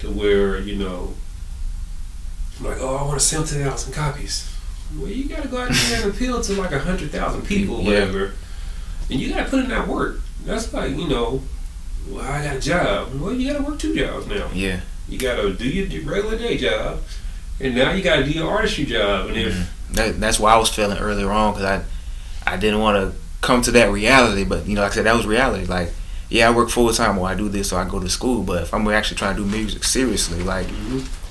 To where, you know, like, oh, I want to sell 10,000 copies. Well, you got to go out there and appeal to like 100,000 people or whatever. And you got to put in that work. That's like, you know, well, I got a job. Well, you got to work 2 jobs now. Yeah. You got to do your regular day job. And now you got to do your artistry job. And if that's why I was feeling earlier on, because I didn't want to come to that reality. But, you know, like I said, that was reality. Like, yeah, I work full time or I do this or I go to school. But if I'm actually trying to do music seriously, like,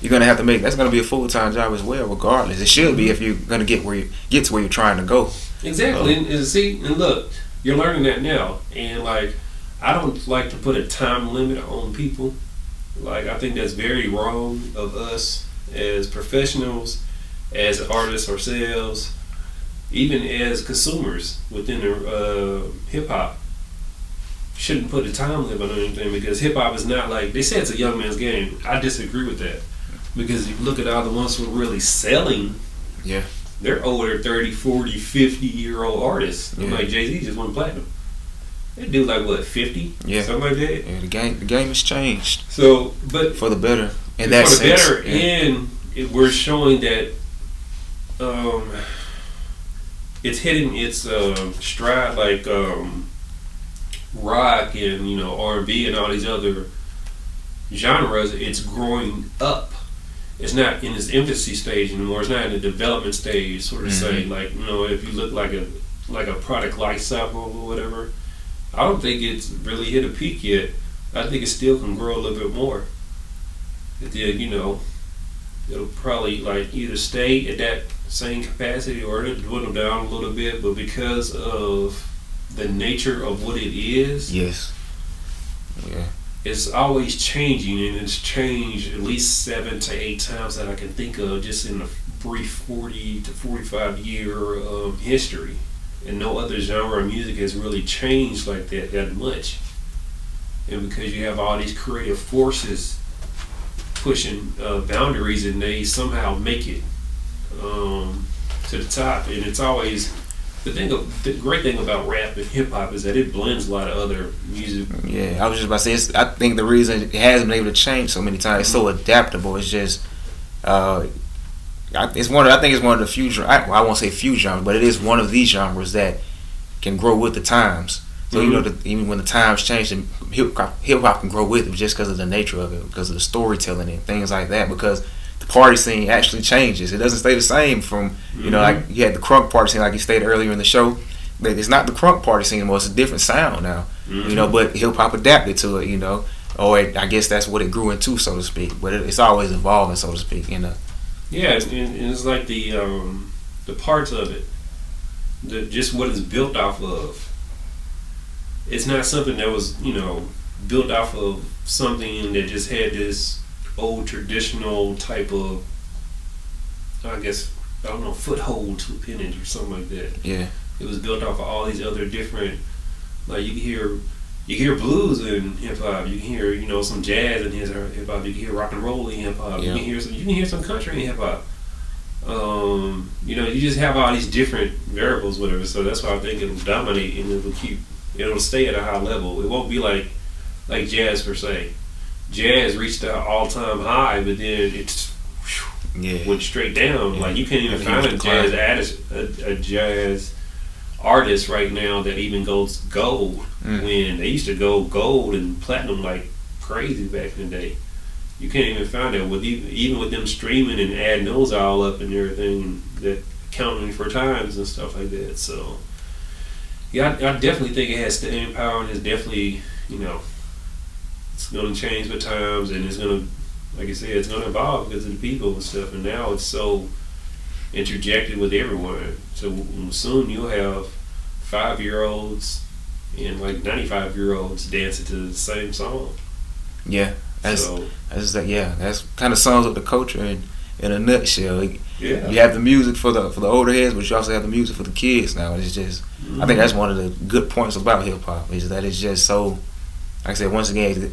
you're going to have to that's going to be a full-time job as well, regardless. It should be if you're going to get to where you're trying to go. Exactly. And look, you're learning that now. And, like, I don't like to put a time limit on people. Like, I think that's very wrong of us as professionals, as artists ourselves, even as consumers within the hip-hop. Shouldn't put a time limit on anything, because hip-hop is not like, they say it's a young man's game. I disagree with that, because if you look at all the ones who are really selling, they're older, 30, 40, 50-year-old artists. Like Jay-Z just went platinum. That dude like what, 50? Yeah. Something like that? Yeah, the game has changed. So, but for the better. In for that the sense. better, and we're showing that it's hitting its stride, like rock and, you know, R&B and all these other genres. It's growing up. It's not in its infancy stage anymore. It's not in the development stage, sort of say. Like, you know, if you look like a product life cycle or whatever, I don't think it's really hit a peak yet. I think it still can grow a little bit more. And then, you know, it'll probably like either stay at that same capacity or it'll dwindle down a little bit, but because of the nature of what it is, it's always changing, and it's changed at least 7 to 8 times that I can think of just in a brief 40 to 45 year history. And no other genre of music has really changed like that much. And because you have all these creative forces pushing boundaries, and they somehow make it to the top. And it's always the great thing about rap and hip hop is that it blends a lot of other music. Yeah, I was just about to say, I think the reason it hasn't been able to change so many times, it's so adaptable. It's just, I think it's one of the few. I won't say few genres, but it is one of these genres that can grow with the times. So you know, even when the times change, hip hop can grow with it just because of the nature of it, because of the storytelling and things like that. Because the party scene actually changes. It doesn't stay the same from, you know, like you had the crunk party scene, like you stated earlier in the show. It's not the crunk party scene anymore. It's a different sound now, you know. But hip hop adapted to it, you know, or I guess that's what it grew into, so to speak. But it's always evolving, so to speak, you know. Yeah, and it's like the parts of it, just what it's built off of. It's not something that was, you know, built off of something that just had this old traditional type of, I guess, I don't know, foothold to a pennage or something like that. Yeah. It was built off of all these other different, like you hear blues in hip hop, you can hear, you know, some jazz in hip hop, you can hear rock and roll in hip hop, you can hear some country in hip hop. You know, you just have all these different variables, whatever. So that's why I think it'll dominate and it'll stay at a high level. It won't be like jazz per se. Jazz reached an all-time high, but then it went straight down. Yeah. Like you can't even find a jazz artist right now that even goes gold. When they used to go gold and platinum like crazy back in the day. You can't even find that with even with them streaming and adding those all up and everything, that counting for times and stuff like that. So yeah, I definitely think it has staying power, and it's definitely, you know, it's going to change with times, and it's going to, like I said, it's going to evolve because of the people and stuff. And now it's so interjected with everyone. So soon you'll have 5-year-olds and like 95-year-olds dancing to the same song. Yeah, That's kind of sums up the culture in a nutshell. Yeah. You have the music for the older heads, but you also have the music for the kids now. It's just, I think that's one of the good points about hip hop is that it's just so, like I said, once again,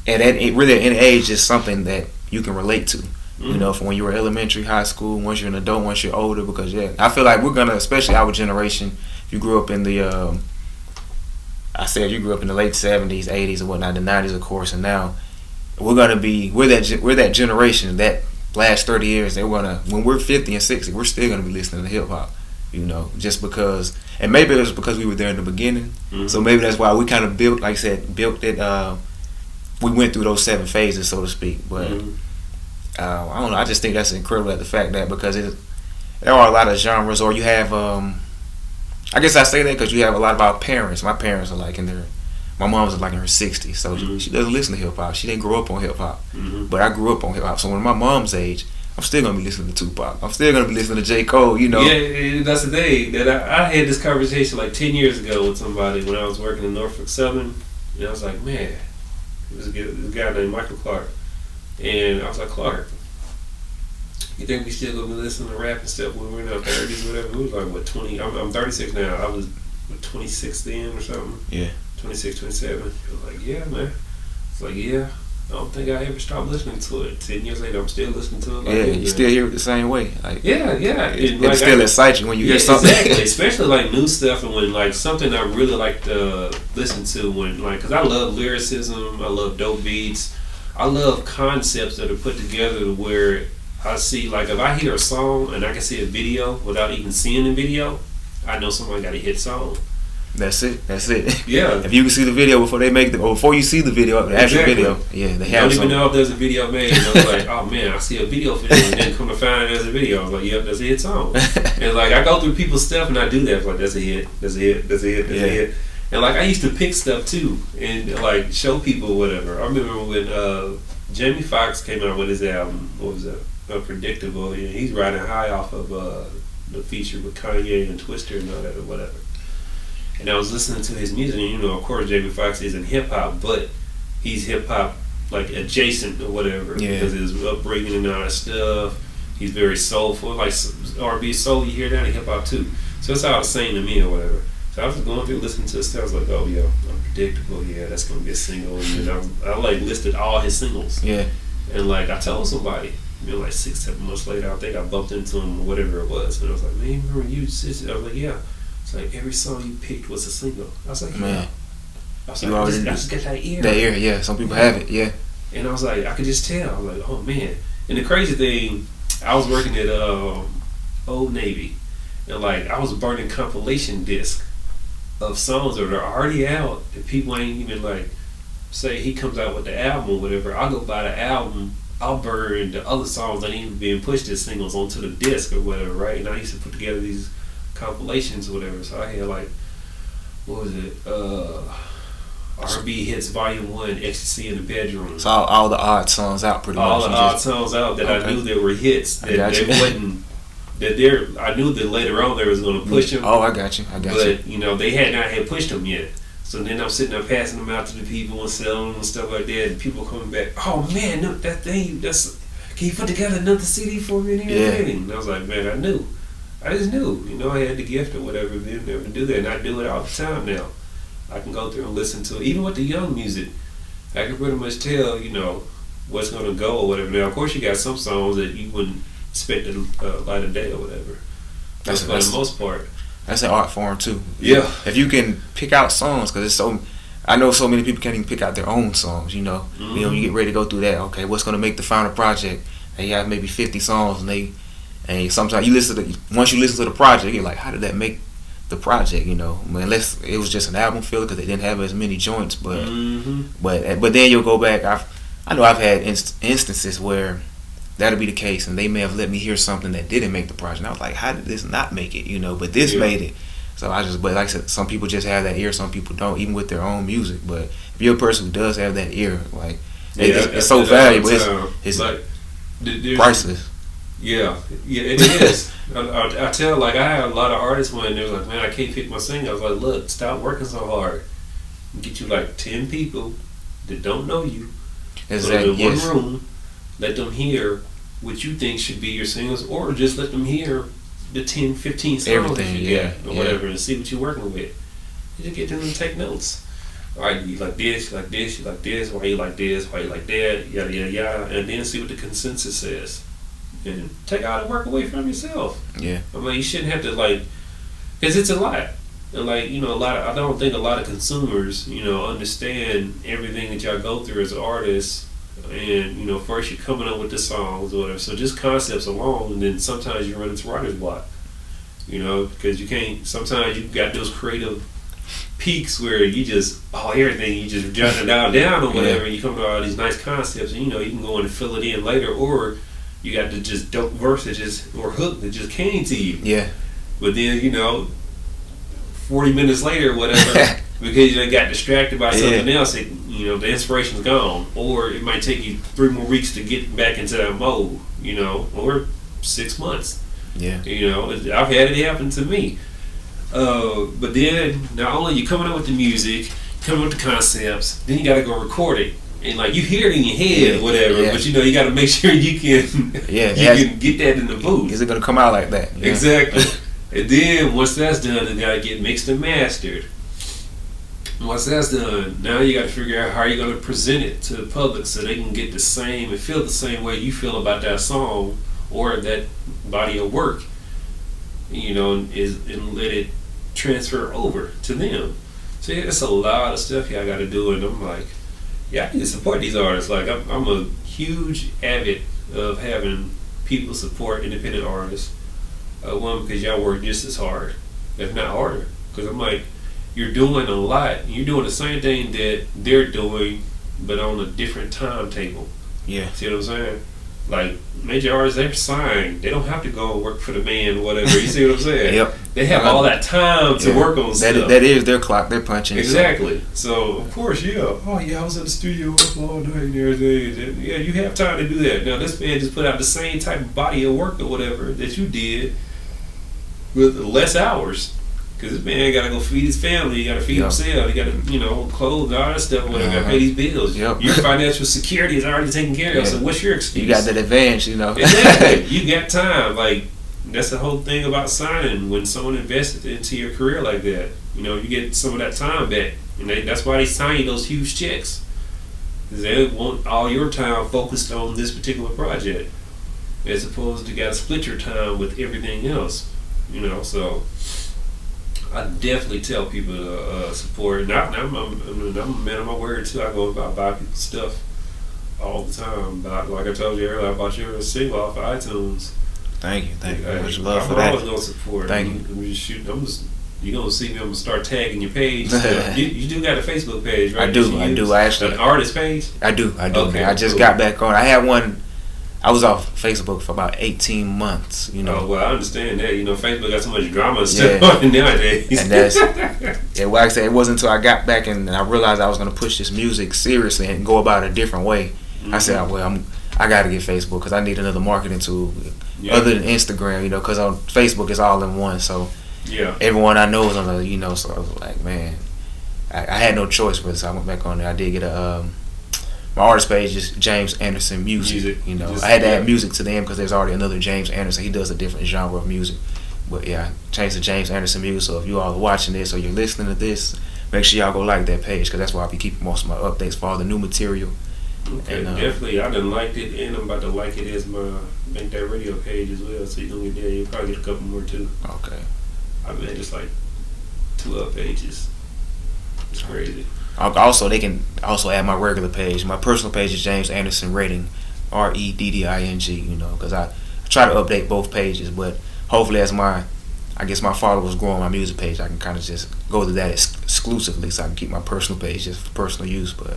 and really at any age is something that you can relate to. You know, from when you were elementary, high school, once you're an adult, once you're older, because I feel like we're gonna, especially our generation, if you grew up in the, I said you grew up in the late 70s, 80s, or whatnot, the 90s, of course, and now we're that generation that last 30 years. When we're 50 and 60, we're still gonna be listening to hip hop. You know, just because, and maybe it was because we were there in the beginning, so maybe that's why we kind of built, like I said, it. We went through those 7 phases, so to speak, but. I don't know. I just think that's incredible at the fact that because there are a lot of genres, or you have. I guess I say that because you have a lot of our parents. My parents are like my mom's like in her 60s, so she doesn't listen to hip hop. She didn't grow up on hip hop, but I grew up on hip hop. So when my mom's age, I'm still gonna be listening to Tupac. I'm still gonna be listening to J. Cole. You know. Yeah, that's the thing that I had this conversation like 10 years ago with somebody when I was working in Norfolk Southern, and I was like, man, there's a guy named Michael Clark. And I was like, Clark, you think we still gonna be listening to rap and stuff when we're in our 30s or whatever? We was like, what, 20? I'm 36 now. I was 26 then or something. Yeah. 26, 27. He was like, yeah, man. It's like, yeah. I don't think I ever stopped listening to it. 10 years later, I'm still listening to it. Like, you still hear it the same way. Like, yeah. It still excites you when you hear something. Exactly. Especially like new stuff and when like something I really like to listen to when like, cause I love lyricism. I love dope beats. I love concepts that are put together to where I see, like, if I hear a song and I can see a video without even seeing the video, I know somebody got a hit song. That's it. Yeah. If you can see the video before before you see the video, the actual video, they have. Don't even know if there's a video made. And I was like, oh man, I see a video for this, and then come to find out there's a video. I was like, yep, that's a hit song. And like I go through people's stuff and I do that. Like that's a hit. That's a hit. And like I used to pick stuff too and like show people whatever. I remember when Jamie Foxx came out with his album. What was that? Unpredictable. Yeah, he's riding high off of the feature with Kanye and Twister and all that or whatever. And I was listening to his music, and you know, of course, Jamie Foxx isn't hip hop, but he's hip hop like adjacent or whatever because of his upbringing and all that stuff. He's very soulful, like R&B soul. You hear that in hip hop too. So that's how it was saying to me or whatever. So I was going through listening to this stuff. I was like, oh yeah, Unpredictable. Yeah, that's gonna be a single. And then I like listed all his singles. Yeah. And like I told somebody, you know, like 6-7 months later, I think I bumped into him or whatever it was, and I was like, man, remember you? I was like, yeah. It's like every song you picked was a single. I was like, man. I was like, I just got that ear. That ear, yeah. Some people have it, yeah. And I was like, I could just tell. I was like, oh man. And the crazy thing, I was working at Old Navy, and like I was burning compilation discs of songs that are already out that people ain't even like. Say he comes out with the album or whatever, I'll go buy the album. I'll burn the other songs that ain't even being pushed as singles onto the disc or whatever, right? And I used to put together these compilations or whatever. So I had like, what was it? R&B Hits Volume 1, Ecstasy in the Bedroom. So all the odd songs out pretty much. All the odd songs out that I knew that were hits. That they wasn't. I knew that later on they was going to push them. Oh, I got you. But you know they had not pushed them yet. So then I'm sitting there passing them out to the people and selling them and stuff like that. And people coming back, oh man, no, that thing, can you put together another CD for me and everything? And I was like, man, I just knew, you know, I had the gift or whatever, being able to do that. And I do it all the time now. I can go through and listen to it. Even with the young music, I can pretty much tell, you know, what's going to go or whatever. Now, of course, you got some songs that you wouldn't expect to light a day or whatever. That's for the most part. That's an art form too. Yeah. If you can pick out songs, because it's so, I know so many people can't even pick out their own songs. You know, you know, you get ready to go through that. Okay, what's gonna make the final project? And you have maybe 50 songs, and sometimes you once you listen to the project, you're like, how did that make the project? You know, I mean, unless it was just an album filler because they didn't have as many joints. But but then you'll go back. I know I've had instances where that'll be the case, and they may have let me hear something that didn't make the project. And I was like, how did this not make it? You know, but this made it. So but like I said, some people just have that ear, some people don't, even with their own music. But if you're a person who does have that ear, like it's so valuable. It's like priceless. Yeah, it is. I tell, like, I had a lot of artists when they were like, man, I can't pick my singer. I was like, look, stop working so hard. Get you like 10 people that don't know you. Exactly. So in one room, let them hear what you think should be your singles, or just let them hear the 10, 15 songs Everything, that you got, or whatever, and see what you're working with. You just get them to take notes. All right, you like this, you like this, you like this, why you like this, why you like that, yada, yada, yada, and then see what the consensus says. And take all the work away from yourself. Yeah. I mean, you shouldn't have to, like, because it's a lot. And, like, you know, I don't think a lot of consumers, you know, understand everything that y'all go through as artists. And, you know, first you're coming up with the songs or whatever. So just concepts alone, and then sometimes you run into writer's block. You know, because you can't, sometimes you got those creative peaks where you just, everything, you just jot it all down or whatever, and you come up with all these nice concepts, and, you know, you can go in and fill it in later, or you got the just dope verse that just, or hook that just came to you. Yeah. But then, you know, 40 minutes later or whatever, because you got distracted by something else, you know, the inspiration's gone. Or it might take you 3 more weeks to get back into that mode, you know, or 6 months. Yeah. You know, I've had it happen to me. But then, not only you coming up with the music, coming up with the concepts, then you got to go record it. And, like, you hear it in your head or whatever, but, you know, you got to make sure you can can get that in the booth. Is it going to come out like that? Yeah. Exactly. And then, once that's done, it got to get mixed and mastered. Once that's done, now you got to figure out how you're going to present it to the public so they can get the same and feel the same way you feel about that song or that body of work, you know, and let it transfer over to them. So yeah, it's a lot of stuff y'all got to do, and I'm like, yeah, I need to support these artists. Like, I'm a huge advocate of having people support independent artists. One, because y'all work just as hard, if not harder. Because I'm like, you're doing a lot. You're doing the same thing that they're doing, but on a different timetable. Yeah. See what I'm saying? Like, major artists, they're signed. They don't have to go and work for the man or whatever. You see what I'm saying? Yep. They have all that time to work on stuff. That is their clock. They're punching. Exactly. So, of course, I was in the studio all night and everything. Yeah, you have time to do that. Now, this man just put out the same type of body of work or whatever that you did with less hours. Because this man got to go feed his family. He got to feed himself. He got to, you know, clothes, all that stuff. Whatever. Got to pay these bills. Your financial security is already taken care of. So what's your excuse? You got that advantage, you know. Exactly. You got time. Like, that's the whole thing about signing. When someone invested into your career like that, you know, you get some of that time back. And that's why they sign you those huge checks. Because they want all your time focused on this particular project, as opposed to got to split your time with everything else. You know, so I definitely tell people to support. And I'm a man of my word too. I go about buy people's stuff all the time. But like I told you earlier, I bought your single off of iTunes. Thank you. Much love for that. I'm always gonna support. Thank you. You're gonna see me. I'm gonna start tagging your page. You do got a Facebook page, right? I do. I actually an artist page. I do. Okay, I just got back on. I had one. I was off Facebook for about 18 months, you know. Oh, well, I understand that. You know, Facebook got so much drama and stuff on it nowadays. And that's, like I said, it wasn't until I got back and I realized I was going to push this music seriously and go about it a different way. Mm-hmm. I said, well, I got to get Facebook because I need another marketing tool other than Instagram, you know, because on Facebook it's all in one. So everyone I know is on the, you know, so I was like, man, I had no choice, but so I went back on there. I did get my artist page is James Anderson Music. You know, I had to add music to them because there's already another James Anderson. He does a different genre of music. But yeah, I changed to James Anderson Music. So if you all are watching this or you're listening to this, make sure y'all go like that page because that's where I'll be keeping most of my updates for all the new material. Okay, and, definitely. I done liked it, and I'm about to like it as my Bankedoutt Radio page as well. So you're gonna get there. You'll probably get a couple more too. Okay. I mean, just like 2 up pages. It's crazy. Also, they can also add my regular page. My personal page is James Anderson Redding, Redding. You know, because I try to update both pages. But hopefully, as my followers grow on my music page, I can kind of just go to that exclusively, so I can keep my personal page just for personal use. But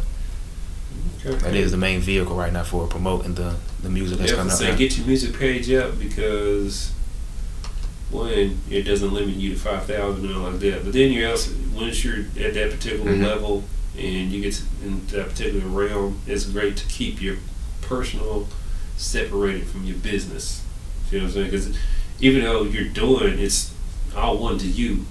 that is the main vehicle right now for promoting the music that's coming out. So get your music page up because one, it doesn't limit you to 5,000 and all like that. But then once you're at that particular level and you get in that particular realm, it's great to keep your personal separated from your business. You know what I'm saying? Because even though you're doing it's all one to you,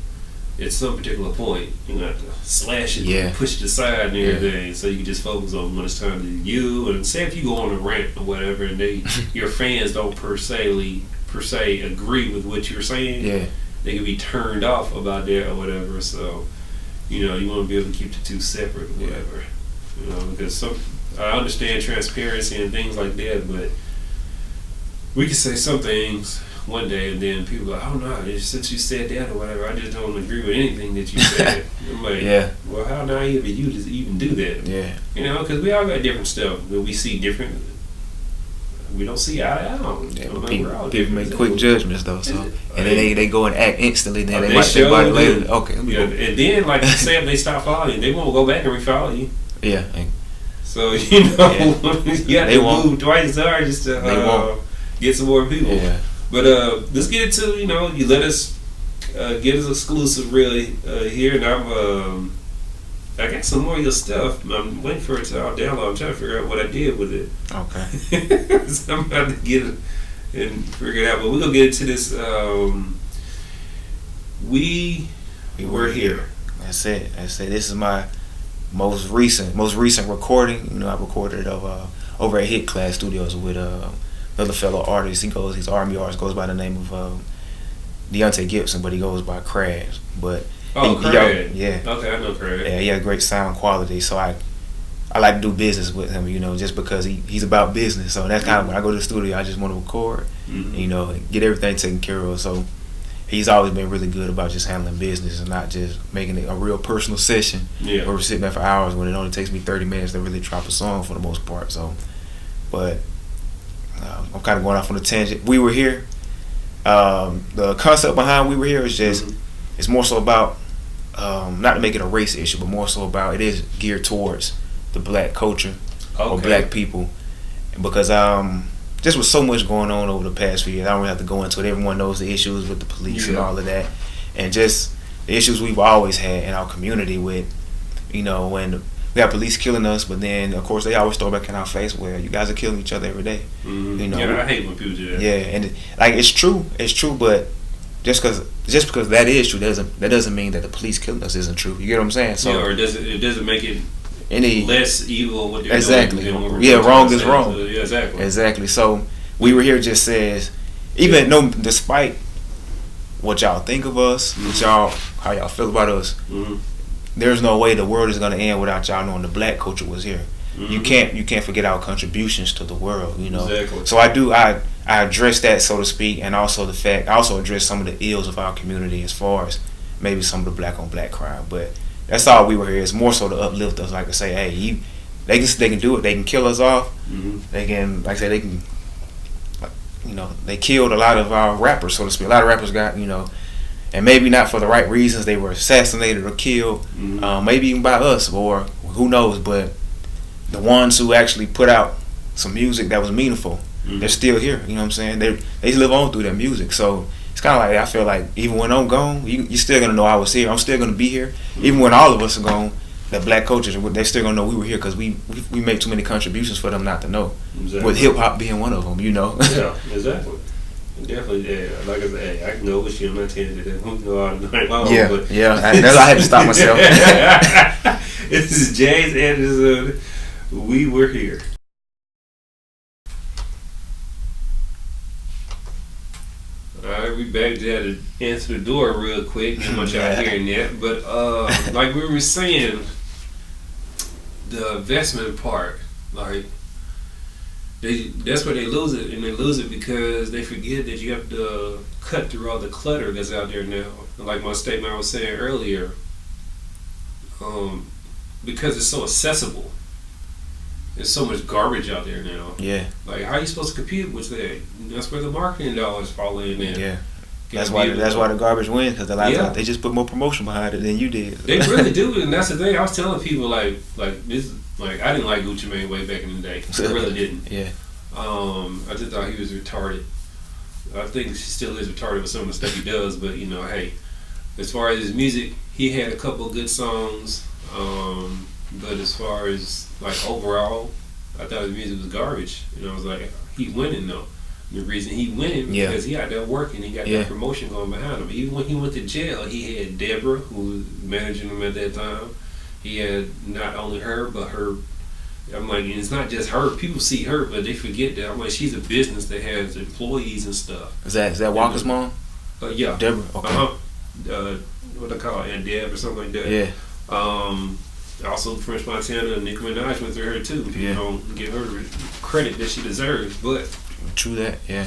at some particular point, you have to slash it, Yeah. push it aside and everything, so you can just focus on when it's time to you. And say if you go on a rant or whatever, and your fans don't per se agree with what you're saying, Yeah. they can be turned off about that or whatever. So, you know, you want to be able to keep the two separate or whatever. You know, because I understand transparency and things like that, but we can say some things one day and then people are like, oh no, since you said that or whatever, I just don't agree with anything that you said. I'm like, well, how naive are you to even do that? Yeah. You know, because we all got different stuff that we see different. We don't see eye to eye. Yeah, but people make quick judgments though, so and then they go and act instantly. Then they they might think about it later. Okay, and then like say if they stop following you, they won't go back and refollow you. Yeah. So you know, you have to move twice as hard just to get some more people. Yeah. But let's get into, you know, you let us get us exclusive really here, and I got some more of your stuff. I'm waiting for it to all download. I'm trying to figure out what I did with it. Okay. So I'm about to get it and figure it out. But we're gonna get into this. We were here. That's it. This is my most recent recording. You know, I recorded it over at Hit Class Studios with another fellow artist. He's Army artist, goes by the name of Deontay Gibson, but he goes by Crash. But Crash. Yeah. Okay, I know Crash. Yeah, he has great sound quality, so I like to do business with him, you know, just because he's about business. So that's kind of when I go to the studio, I just want to record, you know, and get everything taken care of. So he's always been really good about just handling business and not just making it a real personal session where we're sitting there for hours when it only takes me 30 minutes to really drop a song for the most part. So, but I'm kind of going off on a tangent. We Were Here. The concept behind We Were Here is just it's more so about not to make it a race issue, but more so about it is geared towards the black culture or black people, because just with so much going on over the past few years, I don't really have to go into it. Everyone knows the issues with the police and all of that, and just the issues we've always had in our community with, you know, when we have police killing us, but then of course they always throw back in our face, well, you guys are killing each other every day. You know, I hate when people do that. Yeah, and like it's true, but just because that is true, that doesn't mean that the police killing us isn't true. You get what I'm saying? So or it doesn't make it any less evil what they're doing. Yeah, wrong is wrong. Exactly. Exactly. So We Were Here just says, even though despite what y'all think of us, how y'all feel about us, there's no way the world is gonna end without y'all knowing the black culture was here. You can't forget our contributions to the world, you know. Exactly. So I address that, so to speak, and also the fact I also address some of the ills of our community as far as maybe some of the black on black crime. But that's all We Were Here. It's more so to uplift us, like to say, hey, they can do it. They can kill us off. They can, like I say, they can. You know, they killed a lot of our rappers, so to speak. A lot of rappers got, you know, and maybe not for the right reasons. They were assassinated or killed, maybe even by us, or who knows. But the ones who actually put out some music that was meaningful, they're still here. You know what I'm saying? They live on through their music. So it's kind of like, I feel like even when I'm gone, you're still gonna know I was here. I'm still gonna be here, even when all of us are gone. That black culture, they're still gonna know we were here because we made too many contributions for them not to know. Exactly. With hip hop being one of them, you know. Yeah, exactly. Definitely, yeah. Like I said, hey, I can go with you. I'm not telling you that. We can go all night long. Yeah, but I had to stop myself. This is Jay's episode. We Were Here. Alright, we back there to answer the door real quick. I don't want y'all hearing that. But like we were saying, the investment part, like that's where they lose it, and they lose it because they forget that you have to cut through all the clutter that's out there now. Like my statement I was saying earlier, because it's so accessible. There's so much garbage out there now. Yeah. Like, how are you supposed to compete with that? That's where the marketing dollars fall in. Yeah. That's why the garbage wins, because a lot of times they just put more promotion behind it than you did. They really do, and that's the thing. I was telling people like this. Like, I didn't like Gucci Mane way back in the day. I really didn't. Yeah. I just thought he was retarded. I think he still is retarded with some of the stuff he does, but you know, hey, as far as his music, he had a couple of good songs. But as far as like overall, I thought his music was garbage. You know, I was like, he winning though. The reason he winning because he out there working, he got that promotion going behind him. Even when he went to jail, he had Deborah, who was managing him at that time. He had not only her, but her. I'm like, it's not just her. People see her, but they forget that. I'm like, she's a business that has employees and stuff. Is that Walker's mom? Yeah. Deborah. Okay. What they call it, Aunt Deb or something like that. Yeah. Also, French Montana and Nicki Minaj went through her too. You don't give her the credit that she deserves, but. True that, yeah.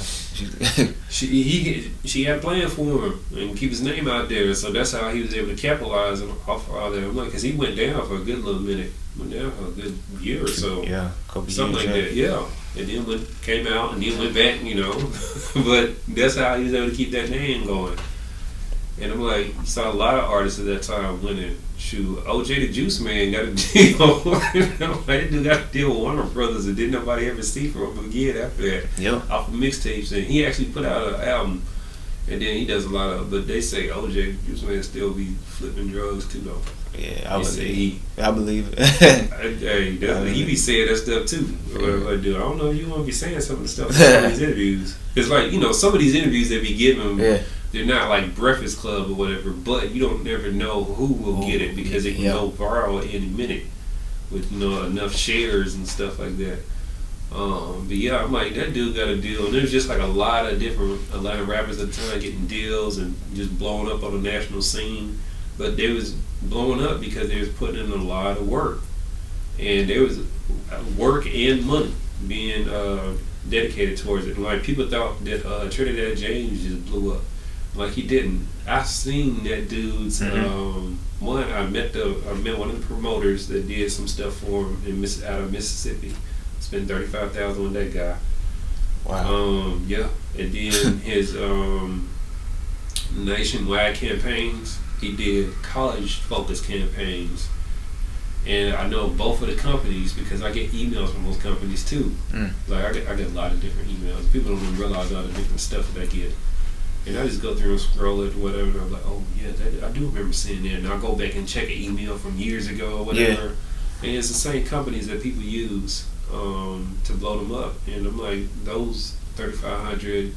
She had a plan for him and keep his name out there, so that's how he was able to capitalize off all that. I'm like, because he went down for a good little minute, went down for a good year or so, couple something years, like that, and then came out and then went back, but that's how he was able to keep that name going. And I'm like, you saw a lot of artists at that time winning. Shoot, OJ the Juice Man got a deal. That dude got a deal with Warner Brothers and didn't nobody ever see from him again after that. Off of mixtapes, and he actually put out an album, and then he does a lot of. But they say OJ the Juice Man still be flipping drugs too, though. Yeah, I believe it. He be saying that stuff too. Like, dude, I don't know if you want to be saying some of the stuff in some of these interviews. It's like some of these interviews they be giving. They're not like Breakfast Club or whatever, but you don't never know who will get it because it can go viral any minute with enough shares and stuff like that. But I'm like, that dude got a deal, and there's just like a lot of rappers at the time getting deals and just blowing up on the national scene. But they was blowing up because they was putting in a lot of work, and there was work and money being dedicated towards it. And like people thought that Trinidad James just blew up. Like he didn't. I seen that dude's one. I met one of the promoters that did some stuff for him out of Mississippi. Spent $35,000 on that guy. Wow. And then his nationwide campaigns. He did college focused campaigns, and I know both of the companies because I get emails from those companies too. Like I get a lot of different emails. People don't even realize all the different stuff that I get. And I just go through and scroll it or whatever, and I'm like, oh yeah, I do remember seeing that. And I'll go back and check an email from years ago or whatever. And it's the same companies that people use to blow them up. And I'm like, those 3,500,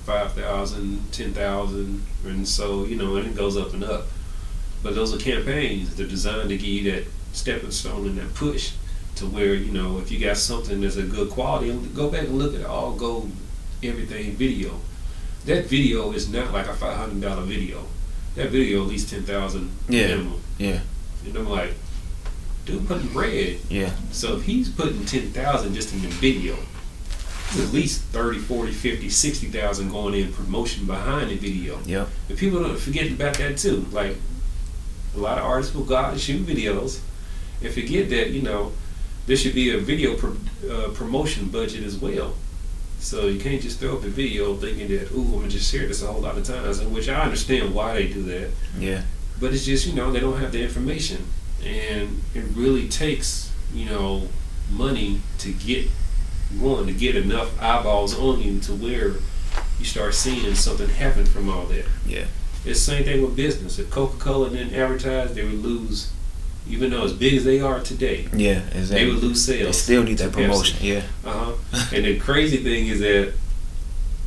5,000, 10,000, and so, and it goes up and up. But those are campaigns. They're designed to give you that stepping stone and that push to where, if you got something that's a good quality, go back and look at All Gold Everything video. That video is not like a $500 video. That video at least 10,000 minimum. Yeah. And I'm like, dude putting bread. Yeah. So if he's putting 10,000 just in the video, there's at least 30, 40, 50, 60,000 going in promotion behind the video. Yeah. And people don't forget about that too. Like a lot of artists will go out and shoot videos and forget that, there should be a video promotion budget as well. So you can't just throw up a video thinking that, ooh, I'm going to just share this a whole lot of times, which I understand why they do that. Yeah. But it's just, they don't have the information. And it really takes, money to get enough eyeballs on you to where you start seeing something happen from all that. Yeah. It's the same thing with business. If Coca-Cola didn't advertise, they would lose, even though as big as they are today, yeah, exactly. They would lose sales. They still need that promotion, Pepsi. And the crazy thing is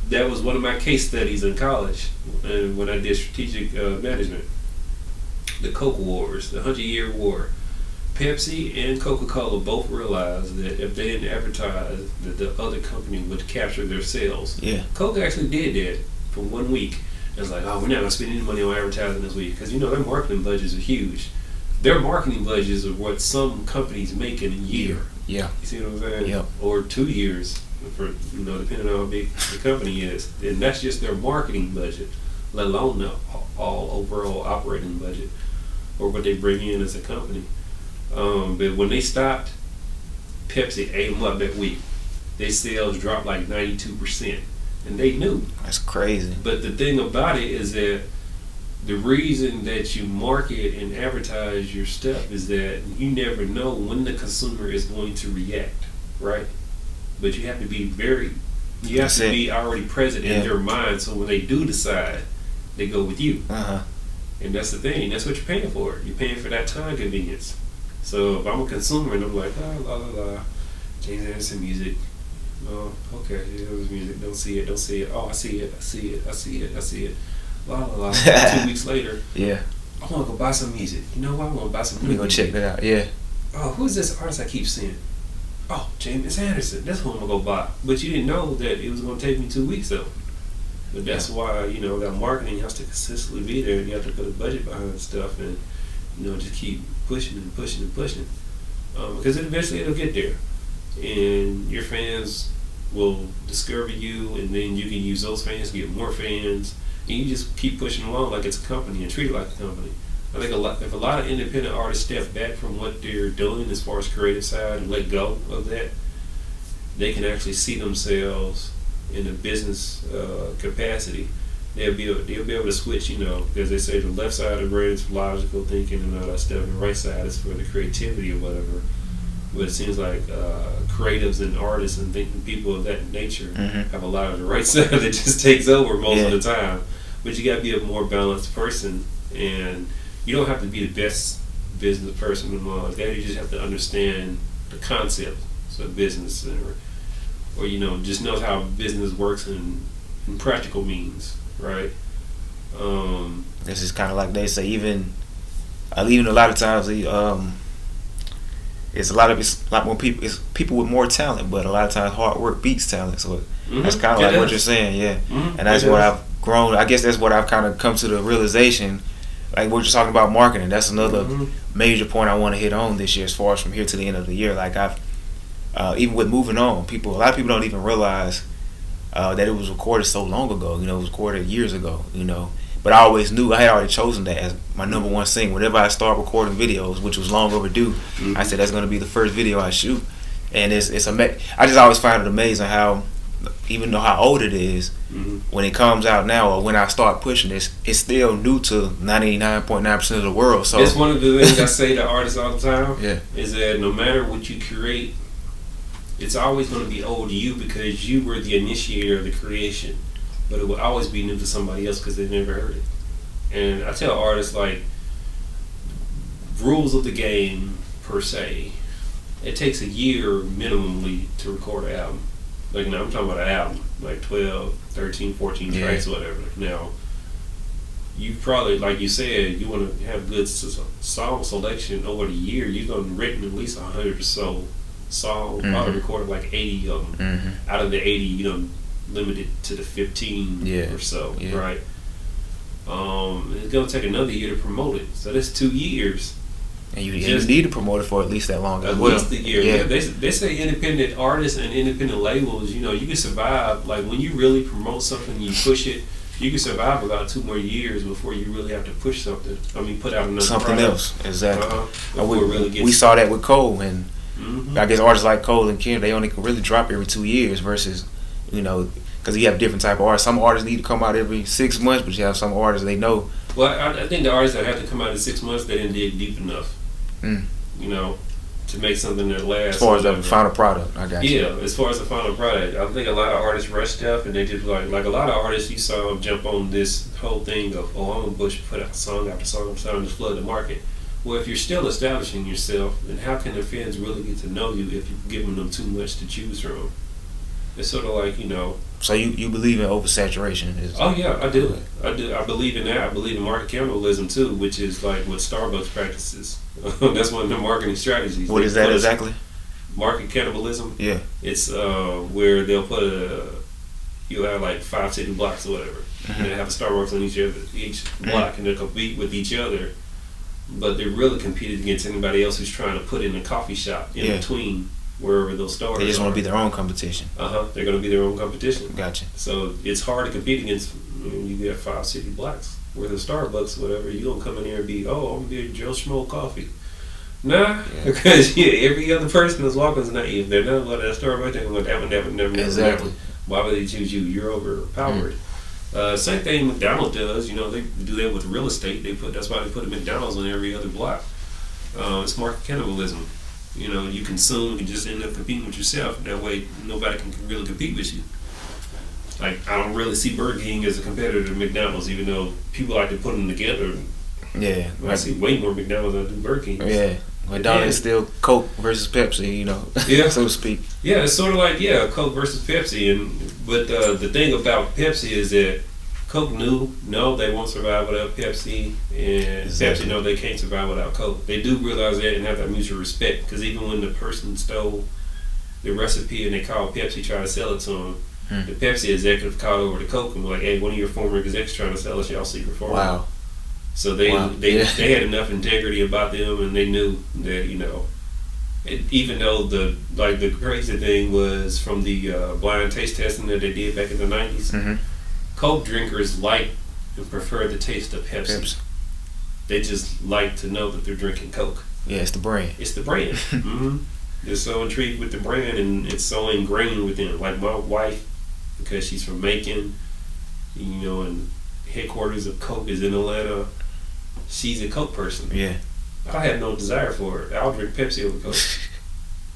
that was one of my case studies in college when I did strategic management. The Coke Wars, the 100-Year War. Pepsi and Coca-Cola both realized that if they didn't advertise, that the other company would capture their sales. Yeah. Coke actually did that for 1 week. It was like, oh, we're not going to spend any money on advertising this week because, their marketing budgets are huge. Their marketing budgets are what some companies make in a year. Yeah. You see what I'm saying? Yep. Or 2 years, for depending on how big the company is. And that's just their marketing budget, let alone the all overall operating budget or what they bring in as a company. But when they stopped, Pepsi ate them up that week. Their sales dropped like 92%. And they knew. That's crazy. But the thing about it is that the reason that you market and advertise your stuff is that you never know when the consumer is going to react, right? But you have to be be already present in their mind, so when they do decide, they go with you. And that's the thing. That's what you're paying for. You're paying for that time convenience. So if I'm a consumer and I'm like, la la la, James Anderson music, Oh, okay. Yeah, it was music. Don't see it. Don't see it. Oh, I see it. I see it. I see it. I see it. La la la. 2 weeks later. Yeah. I want to go buy some music. You know what? I want to buy some Let me go music. check that out. Yeah. Oh, who's this artist I keep seeing? Oh, James Anderson. That's who I'm gonna go buy. But you didn't know that it was gonna take me 2 weeks though. But that's why, you know, that marketing has to consistently be there, and you have to put a budget behind stuff, and you know, just keep pushing and pushing and pushing, because eventually it'll get there, and your fans will discover you, and then you can use those fans to get more fans, and you just keep pushing along like it's a company and treat it like a company. I think if a lot of independent artists step back from what they're doing as far as creative side and let go of that, they can actually see themselves in a business capacity. They'll be able to switch, you know, because they say the left side of the brain is for logical thinking and all that stuff, and the right side is for the creativity or whatever. But it seems like creatives and artists and people of that nature have a lot of the right side that just takes over most of the time. But you got to be a more balanced person, and you don't have to be the best business person and all that. You just have to understand the concept of business, or you know, just know how business works in practical means, right? This is kind of like they say, even a lot of times, it's a lot more people. It's people with more talent, but a lot of times hard work beats talent. So that's kind of like what you're saying, and that's what I've grown. I guess that's what I've kind of come to the realization. Like what you're talking about marketing, that's another major point I want to hit on this year, as far as from here to the end of the year. Like I've even with moving on, a lot of people don't even realize that it was recorded so long ago. You know, it was recorded years ago. You know, but I always knew I had already chosen that as my number one single. Whenever I start recording videos, which was long overdue, I said that's going to be the first video I shoot. And I just always find it amazing how, even though how old it is, when it comes out now or when I start pushing this, it's still new to 99.9% of the world. So it's one of the things I say to artists all the time. Yeah. Is that no matter what you create, it's always going to be old to you because you were the initiator of the creation. But it will always be new to somebody else because they never heard it. And I tell artists, like, rules of the game per se, it takes a year minimally to record an album. Like, now I'm talking about an album, like 12, 13, 14 tracks or whatever. Now, you probably, like you said, you want to have good song selection over the year. You've done written at least 100 or so songs. Probably recorded like 80 of them. Out of the 80, you know, limited to the 15 or so, right? It's going to take another year to promote it. So that's 2 years. And you need to promote it for at least that long as well. At least a year. Yeah. They say independent artists and independent labels, you know, you can survive. Like when you really promote something, you push it, you can survive about 2 more years before you really have to push something. I mean, put out another something product. Else. Exactly. We we saw that with Cole, and I guess artists like Cole and Kim, they only can really drop every 2 years versus, you know, because you have different type of artists. Some artists need to come out every 6 months, but you have some artists they know. Well, I think the artists that have to come out in 6 months, they didn't dig deep enough. You know, to make something that lasts. As far as the final product, I got you. Yeah, as far as the final product, I think a lot of artists rush stuff, and they just like a lot of artists you saw them jump on this whole thing of I'm gonna put out song after song after song to flood the market. Well, if you're still establishing yourself, then how can the fans really get to know you if you're giving them too much to choose from? It's sort of like, you know. So you believe in oversaturation? Oh yeah, I do. I believe in that. I believe in market cannibalism too, which is like what Starbucks practices. That's one of the marketing strategies. What is that exactly? Market cannibalism. Yeah. It's where they'll put you'll have like 5 city blocks or whatever, and they have a Starbucks on each block, and they'll compete with each other. But they're really competing against anybody else who's trying to put in a coffee shop in between wherever those stores are. They just want to be their own competition. They're going to be their own competition. Gotcha. So it's hard to compete against. You get 5 city blocks. Where the Starbucks or whatever, you don't come in there and be, I'm going to be a Joe Schmo coffee. Nah, because every other person that's walking is not, if they're not going to that Starbucks, they're going to that one, never. Exactly. Why would they choose you? You're overpowered. Same thing McDonald's does. You know, they do that with real estate. That's why they put a McDonald's on every other block. It's market cannibalism. You know, you consume and just end up competing with yourself. That way, nobody can really compete with you. Like, I don't really see Burger King as a competitor to McDonald's, even though people like to put them together. Yeah. I see way more McDonald's than I do Burger King. Yeah. McDonald's is still Coke versus Pepsi, you know, Yeah. so to speak. Yeah, it's sort of like Coke versus Pepsi, but the thing about Pepsi is that Coke no, they won't survive without Pepsi, and Exactly. Pepsi know they can't survive without Coke. They do realize that and have that mutual respect, because even when the person stole the recipe and they called Pepsi trying to sell it to them, the Pepsi executive called over to Coke and was like, "Hey, one of your former execs trying to sell us y'all secret formula." Wow. So they Yeah. had enough integrity about them, and they knew that even though the crazy thing was from the blind taste testing that they did back in the 90s, Coke drinkers like and prefer the taste of Pepsi. They just like to know that they're drinking Coke. Yeah, it's the brand. It's the brand. They're so intrigued with the brand, and it's so ingrained with them. Like my wife, because she's from Macon, and headquarters of Coke is in Atlanta. She's a Coke person. Yeah. I have no desire for it. I'll drink Pepsi over Coke.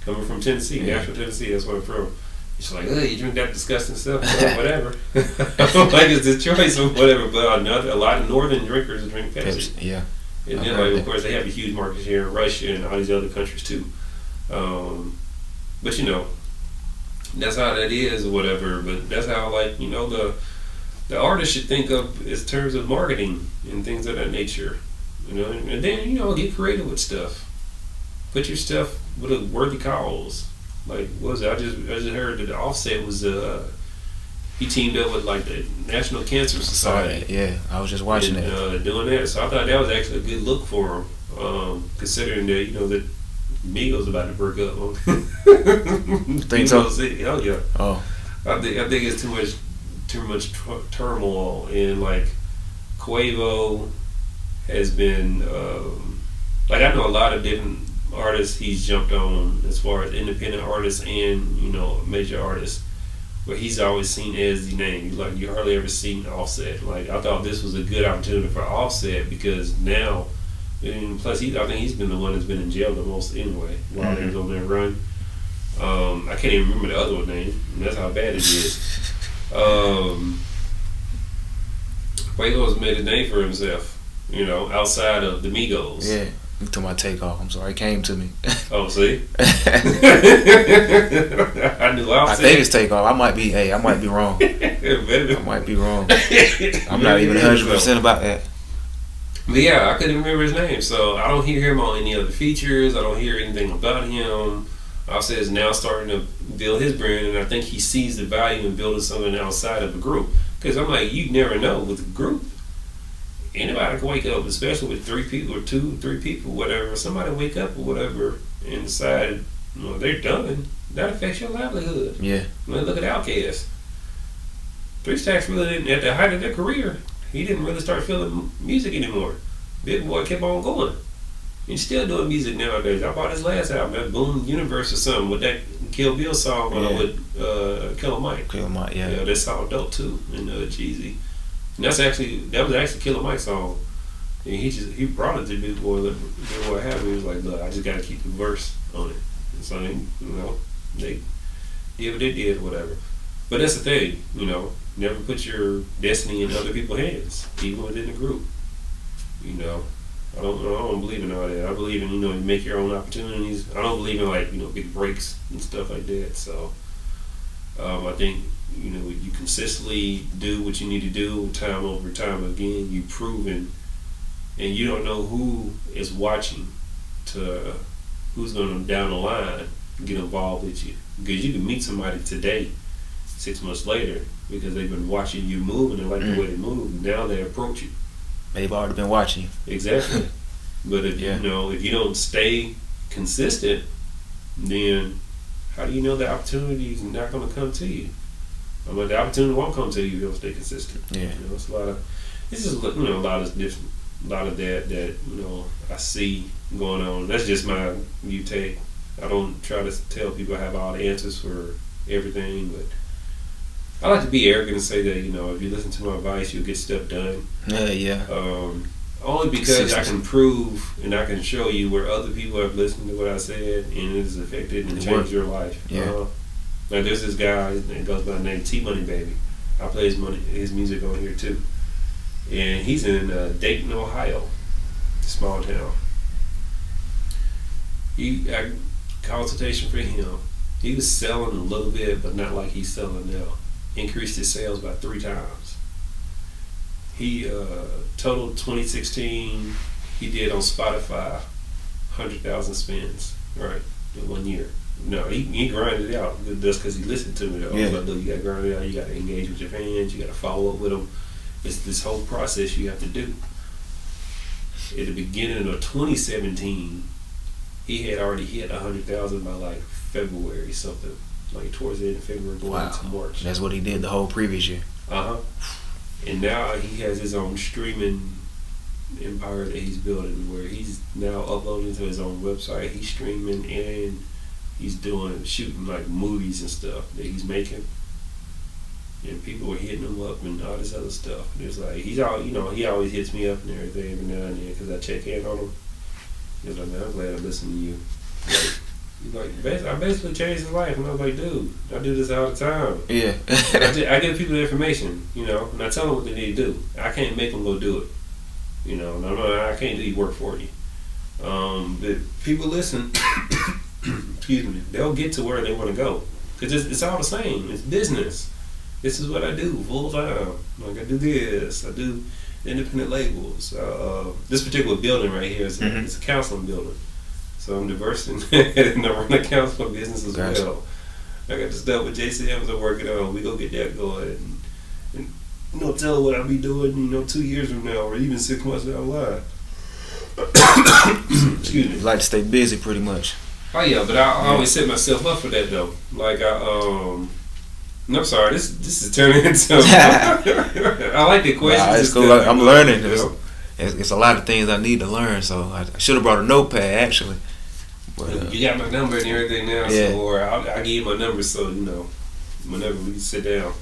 Coming from Tennessee, Nashville, Tennessee, that's where I'm from. She's like, you drink that disgusting stuff, whatever. I'm like, it's the choice or whatever. But a lot of northern drinkers drink Pepsi. Yeah. And then, of course, they have a huge market share in Russia and all these other countries too. But that's how that is or whatever. But that's how the artist should think of in terms of marketing and things of that nature. And then get creative with stuff. Put your stuff with a worthy cause. Like, what was it? I just heard that the Offset was he teamed up with like the National Cancer Society. Yeah, I was just watching that. Doing that, so I thought that was actually a good look for him, considering that that Migos about to break up. Think so? Oh yeah. Oh. I think it's too much turmoil, and like Quavo has been I know a lot of different artists he's jumped on as far as independent artists and major artists, where he's always seen as the name. Like, you hardly ever seen Offset. Like, I thought this was a good opportunity for Offset, because now, and plus I think he's been the one that's been in jail the most anyway while he was on their run. I can't even remember the other one's name, and that's how bad it is. Quavo's made a name for himself, outside of the Migos. Yeah. You took my take off. I'm sorry. It came to me. Oh, see? I knew I think it's take off. I might be wrong. I might be wrong. I'm not even 100% about that. But yeah, I couldn't remember his name. So I don't hear him on any other features. I don't hear anything about him. Offset is now starting to build his brand, and I think he sees the value in building something outside of a group. Because I'm like, you never know with a group. Anybody can wake up, especially with 3 people or 2, 3 people, whatever. Somebody wake up or whatever and decide, they're done. That affects your livelihood. Yeah. Look at Outkast. 3 Stacks really didn't, at the height of their career, he didn't really start feeling music anymore. Big Boy kept on going. He's still doing music nowadays. I bought his last album, that Boom Universe or something, with that Kill Bill song with Killer Mike. Killer Mike, yeah. Yeah, that sound dope too, and Jeezy. And that was actually Killer Mike's song. And he brought it to Big Boy. Big Boy had it. He was like, look, I just got to keep the verse on it. And so, they did what they did or whatever. But that's the thing, never put your destiny in other people's hands, even within the group. I don't believe in all that. I believe in, you make your own opportunities. I don't believe in big breaks and stuff like that. So I think, you consistently do what you need to do time over time again. You've proven, and you don't know who is watching to who's going to down the line get involved with you. Because you can meet somebody today, 6 months later, because they've been watching you move and they like the way they move. Now they approach you. They've already been watching you. Exactly. But if if you don't stay consistent, then how do you know the opportunity is not going to come to you? The opportunity won't come to you if you don't stay consistent. Yeah. It's just a lot of that I see going on. That's just my view take. I don't try to tell people I have all the answers for everything, but I like to be arrogant and say that if you listen to my advice, you'll get stuff done. Yeah. Only because I can prove and I can show you where other people have listened to what I said and it has affected and changed your life. Yeah. Now there's this guy that goes by the name T Money Baby. I play his music on here too, and he's in Dayton, Ohio, small town. Consultation for him. He was selling a little bit, but not like he's selling now. Increased his sales by 3 times. He total 2016, he did on Spotify 100,000 spins, right, in 1 year. No, he grinded it out just because he listened to me though. Yeah. Like, you got to grind it out. You got to engage with your fans. You got to follow up with them. It's this whole process you have to do. At the beginning of 2017, he had already hit 100,000 by like February something, like towards the end of February going into March. That's what he did the whole previous year. And now he has his own streaming empire that he's building, where he's now uploading to his own website. He's streaming and he's shooting like movies and stuff that he's making. And people are hitting him up and all this other stuff. And it's like he always hits me up and everything every now and then because I check in on him. He's like, man, I'm glad I listened to you. I basically changed his life, and I was like, dude, I do this all the time. Yeah. I give people the information, and I tell them what they need to do. I can't make them go do it. I can't do your work for you. But people listen, excuse me, they'll get to where they want to go. Because it's all the same. It's business. This is what I do full time. Like, I do this. I do independent labels. This particular building right here is it's a counseling building. So I'm diverse and I run a counseling business as well. I got the stuff with JCMs I'm working on. We go get that going and tell her what I'll be doing, 2 years from now or even 6 months down the line. Excuse me. You like to stay busy pretty much. Oh yeah, but I always set myself up for that though. Like I'm sorry, this is turning into I like the questions. Nah, it's cool. I'm learning. It's a lot of things I need to learn, so I should have brought a notepad actually. But, you got my number and everything now, so or I'll give you my number so whenever we can sit down.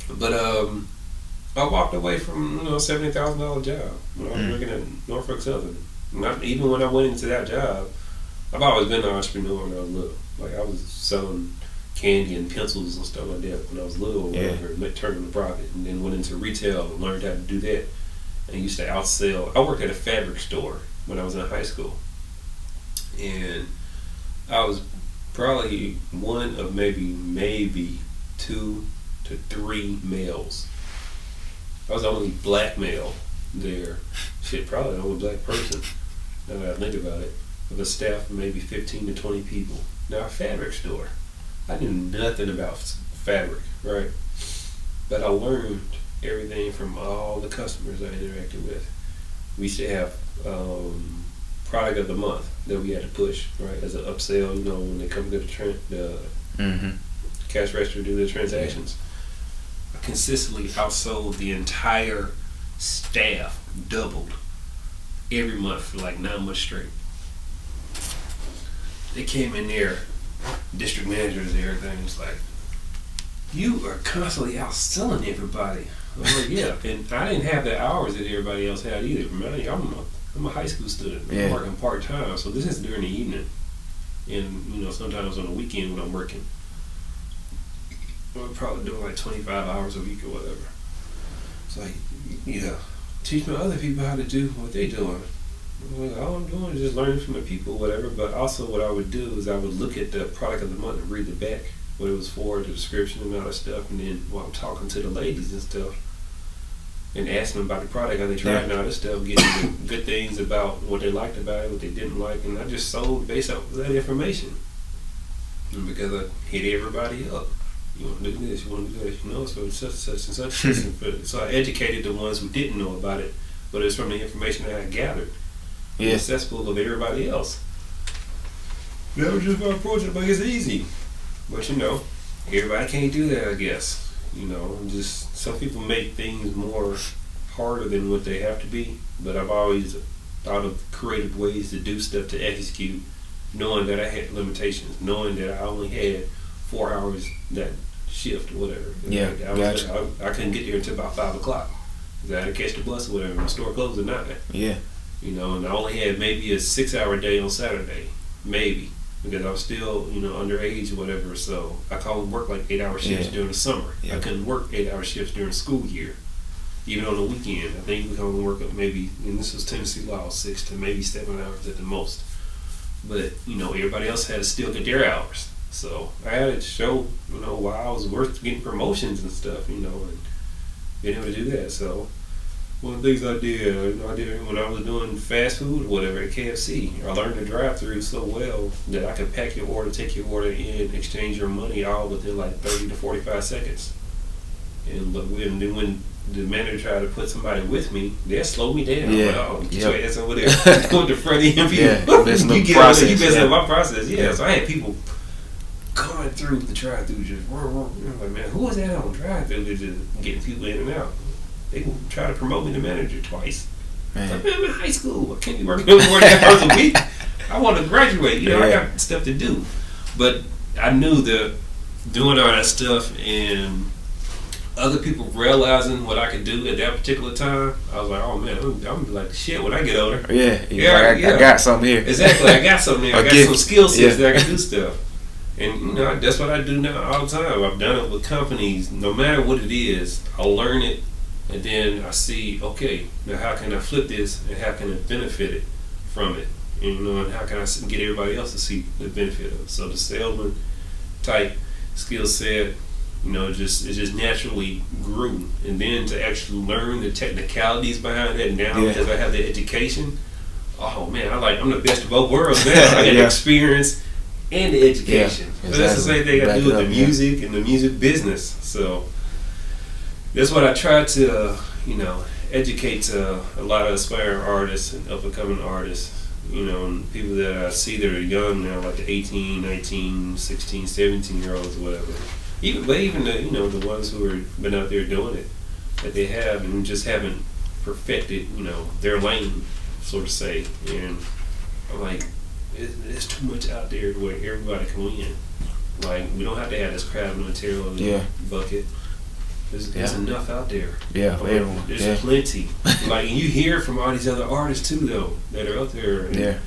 But I walked away from $70,000 job when I was working at Norfolk Southern. Even when I went into that job, I've always been an entrepreneur when I was little. Like I was selling candy and pencils and stuff like that when I was little, or whatever, turned into profit, and then went into retail and learned how to do that. And used to outsell. I worked at a fabric store when I was in high school, and I was probably one of maybe 2 to 3 males. I was the only black male there. Probably the only black person. Now that I think about it, of a staff of maybe 15 to 20 people. Now a fabric store. I knew nothing about fabric, right? But I learned everything from all the customers I interacted with. We used to have product of the month that we had to push, right, as an upsell, when they come to the cash register to do the transactions. I consistently outsold the entire staff, doubled every month for like 9 months straight. They came in there, district managers and everything, was like, you are constantly outselling everybody. I'm like, yeah, and I didn't have the hours that everybody else had either. I'm a high school student. I'm working part-time, so this is during the evening. And, sometimes on the weekend when I'm working. I'm probably doing like 25 hours a week or whatever. It's like, teach my other people how to do what they're doing. I'm like, all I'm doing is just learning from the people, whatever. But also what I would do is I would look at the product of the month and read the back, what it was for, the description and all that stuff. And then while I'm talking to the ladies and stuff, and ask them about the product, how they tried and all this stuff, getting the good things about what they liked about it, what they didn't like, and I just sold based off of that information. And because I hit everybody up. You want to do this, you want to do this, so it's such and such. So I educated the ones who didn't know about it, but it's from the information that I gathered. Yeah. The cesspool of everybody else. That was just my approach. Like, it's easy. But everybody can't do that, I guess. Just some people make things more harder than what they have to be. But I've always thought of creative ways to do stuff to execute, knowing that I had limitations, knowing that I only had 4 hours that shift or whatever. Yeah, I couldn't get there until about 5 o'clock. I had to catch the bus or whatever. My store closed at 9. Yeah. And I only had maybe a 6-hour day on Saturday, maybe, because I was still, underage or whatever. So I called work like 8-hour shifts during the summer. I couldn't work 8-hour shifts during school year, even on the weekend. I think we could only work up maybe, and this was Tennessee law, 6 to maybe 7 hours at the most. but everybody else had to still get their hours. So I had to show why I was worth getting promotions and stuff, and being able to do that. So one of the things I did when I was doing fast food or whatever at KFC, I learned to drive through so well that I could pack your order, take your order in, exchange your money all within like 30 to 45 seconds. And then when the manager tried to put somebody with me, they'll slow me down. Yeah. Get your ass over there. Go to the front end. Yeah. You messing up my process. Yeah. So I had people going through the drive-through just, I'm like, man, who was that on drive-through just getting people in and out? They will try to promote me to manager twice. Man. Like, man, I'm in high school. I can't be working 40 hours a week. I want to graduate. I got stuff to do. But I knew that doing all that stuff and other people realizing what I could do at that particular time, I was like, oh man, I'm gonna be like shit when I get older. I got something here. Exactly, I got something there. I got some skill sets that I can do stuff. And that's what I do now all the time. I've done it with companies. No matter what it is, I'll learn it, and then I see, okay, now how can I flip this, and how can I benefit it from it, and how can I get everybody else to see the benefit of it. So the salesman type skill set, it just naturally grew, and then to actually learn the technicalities behind it now because I have the education. Oh man, I'm the best of both worlds now. I got the experience and the education. Exactly. But that's the same thing I do with the music and the music business. So that's what I try to, educate a lot of aspiring artists and up and coming artists, and people that I see that are young now, like the 18, 19, 16, 17 year olds or whatever. Even the ones who have been out there doing it, that they have and just haven't perfected, their lane, so to say. And I'm like, there's too much out there where everybody can win. Like, we don't have to have this crab material in the bucket. There's enough out there. Yeah, for everyone. There's plenty. Like, and you hear from all these other artists too, though, that are out there. And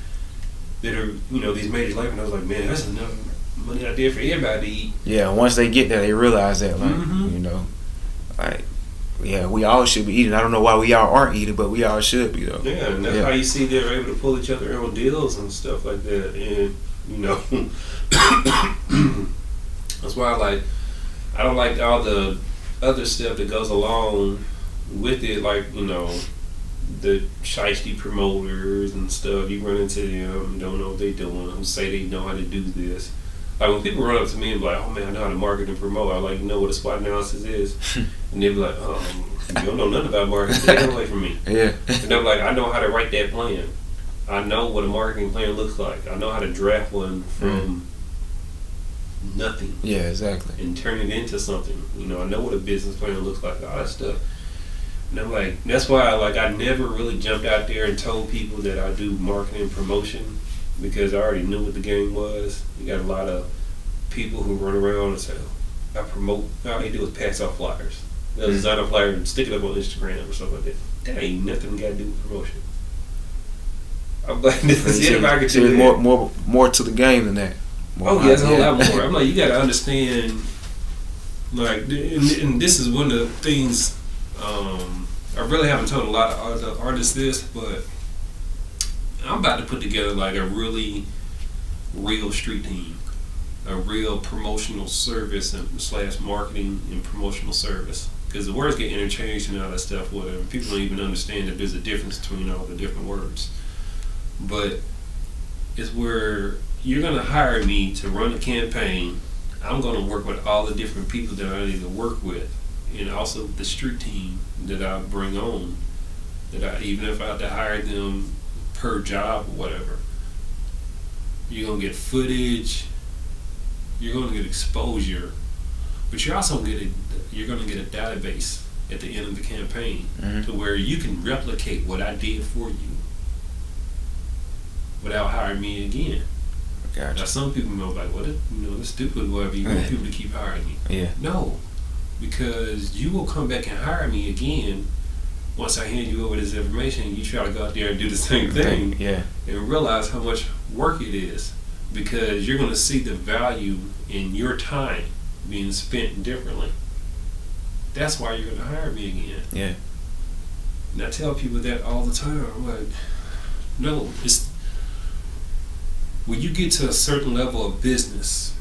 that are, these major labels. I was like, man, that's enough money out there for everybody to eat. Yeah, once they get there, they realize that, we all should be eating. I don't know why we all aren't eating, but we all should be, though. Yeah, and that's how you see they're able to pull each other on deals and stuff like that. And, that's why I don't like all the other stuff that goes along with it, like, the shiesty promoters and stuff. You run into them, don't know what they're doing, who say they know how to do this. Like, when people run up to me and be like, oh man, I know how to market and promote, I like, what a SWOT analysis is. And they be like, you don't know nothing about marketing, get away from me. Yeah. And they're like, I know how to write that plan. I know what a marketing plan looks like. I know how to draft one from nothing. Yeah, exactly. And turn it into something. I know what a business plan looks like, all that stuff. And I'm like, that's why I never really jumped out there and told people that I do marketing and promotion, because I already knew what the game was. You got a lot of people who run around and say, I promote, all they do is pass out flyers. They'll design a flyer and stick it up on Instagram or something like that. That ain't nothing got to do with promotion. I'm like, this is it if I could do that. More to the game than that. There's a whole lot more. I'm like, you got to understand, like, and this is one of the things, I really haven't told a lot of other artists this, but I'm about to put together like a really real street team, a real promotional service and / marketing and promotional service, because the words get interchanged and all that stuff, whatever. People don't even understand that there's a difference between all the different words. But it's where you're going to hire me to run a campaign. I'm going to work with all the different people that I need to work with, and also the street team that I bring on, even if I have to hire them per job or whatever, you're going to get footage, you're going to get exposure, but you're also going to get a database at the end of the campaign to where you can replicate what I did for you without hiring me again. Gotcha. Now some people know like, well, that's stupid, whatever, you want people to keep hiring you. Yeah. No, because you will come back and hire me again once I hand you over this information and you try to go out there and do the same thing. Yeah. And realize how much work it is, because you're going to see the value in your time being spent differently. That's why you're going to hire me again. Yeah. And I tell people that all the time. I'm like, no, when you get to a certain level of business,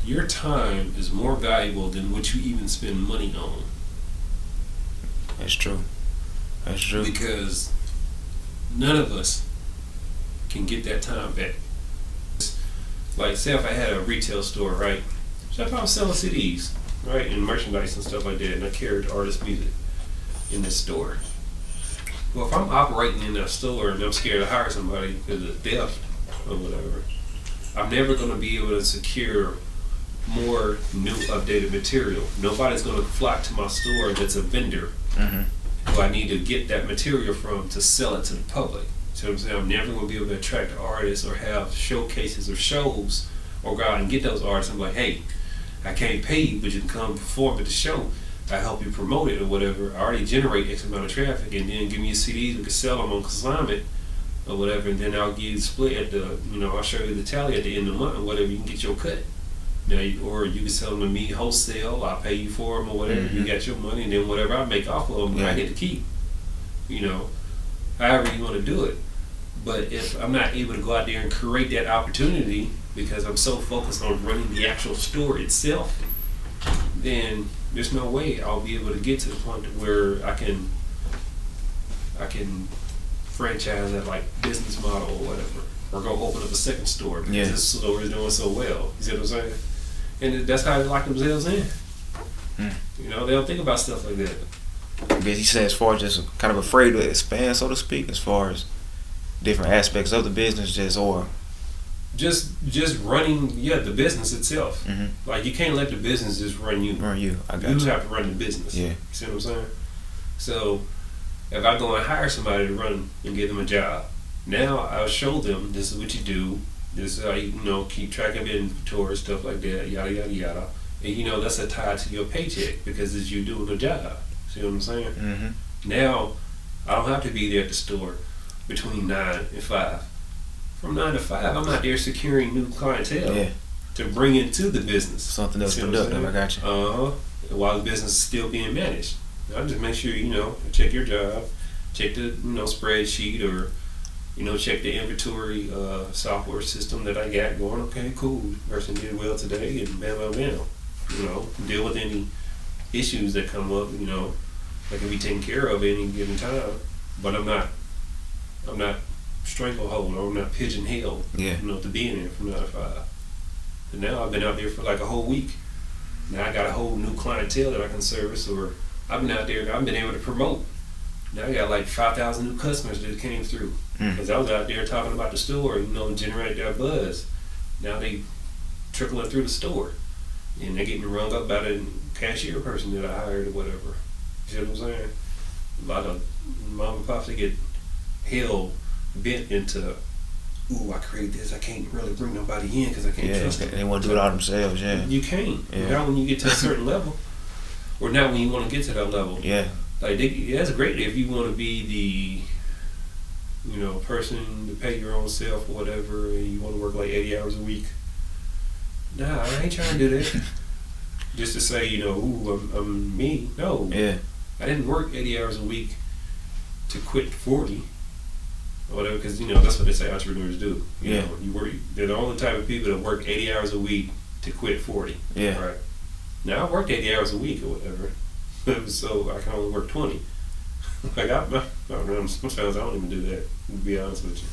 your time is more valuable than what you even spend money on. That's true. That's true. Because none of us can get that time back. Like, say if I had a retail store, right? So if I was selling CDs, right, and merchandise and stuff like that, and I carried artist music in this store. Well, if I'm operating in that store and I'm scared to hire somebody because of theft or whatever, I'm never going to be able to secure more new updated material. Nobody's going to flock to my store that's a vendor who I need to get that material from to sell it to the public. So I'm saying I'm never going to be able to attract artists or have showcases or shows or go out and get those artists. I'm like, hey, I can't pay you, but you can come perform at the show. I help you promote it or whatever. I already generate X amount of traffic, and then give me your CDs. We can sell them on consignment or whatever, and then I'll give you the split at the, I'll show you the tally at the end of the month or whatever. You can get your cut. Now, or you can sell them to me wholesale. I'll pay you for them or whatever. You got your money, and then whatever I make off of them, I get to keep. However you want to do it. But if I'm not able to go out there and create that opportunity because I'm so focused on running the actual store itself, then there's no way I'll be able to get to the point where I can franchise that like business model or whatever, or go open up a second store because this store is doing so well. You see what I'm saying? And that's how they lock themselves in. They don't think about stuff like that. I guess he said as far as just kind of afraid to expand, so to speak, as far as different aspects of the business, just running the business itself. Like, you can't let the business just run you. I got you. You have to run the business. Yeah. You see what I'm saying? So if I go and hire somebody to run and give them a job, now I'll show them this is what you do. This is how you keep track of inventory, stuff like that, yada yada yada. And that's a tie to your paycheck because it's you doing the job. See what I'm saying? Now I don't have to be there at the store between 9 and 5. From 9 to 5, I'm out there securing new clientele to bring into the business. Something else productive. I got you. While the business is still being managed. I just make sure check your job, check the spreadsheet, or check the inventory software system that I got going. Okay, cool. Person did well today, and bam, bam, bam. Deal with any issues that come up. That can be taken care of at any given time. But I'm not stranglehold, or I'm not pigeonholed. To be in there from 9 to 5. And now I've been out there for like a whole week. Now I got a whole new clientele that I can service, or I've been out there and I've been able to promote. Now I got like 5,000 new customers that came through. Because I was out there talking about the store, generate that buzz. Now they trickling through the store. And they're getting rung up by the cashier person that I hired or whatever. You see what I'm saying? A lot of mom and pops, they get hell bent into, I create this, I can't really bring nobody in because I can't trust them. They want to do it all themselves, You can't. Not when you get to a certain level. Or not when you want to get to that level. Like, that's great if you want to be the, person to pay your own self or whatever, and you want to work like 80 hours a week. Nah, I ain't trying to do that. Just to say, I'm me. No. I didn't work 80 hours a week to quit 40 or whatever, because, that's what they say entrepreneurs do. You work. They're the only type of people that work 80 hours a week to quit 40. Right. Now I worked 80 hours a week or whatever, so I can only work 20. Like sometimes I don't even do that, to be honest with you.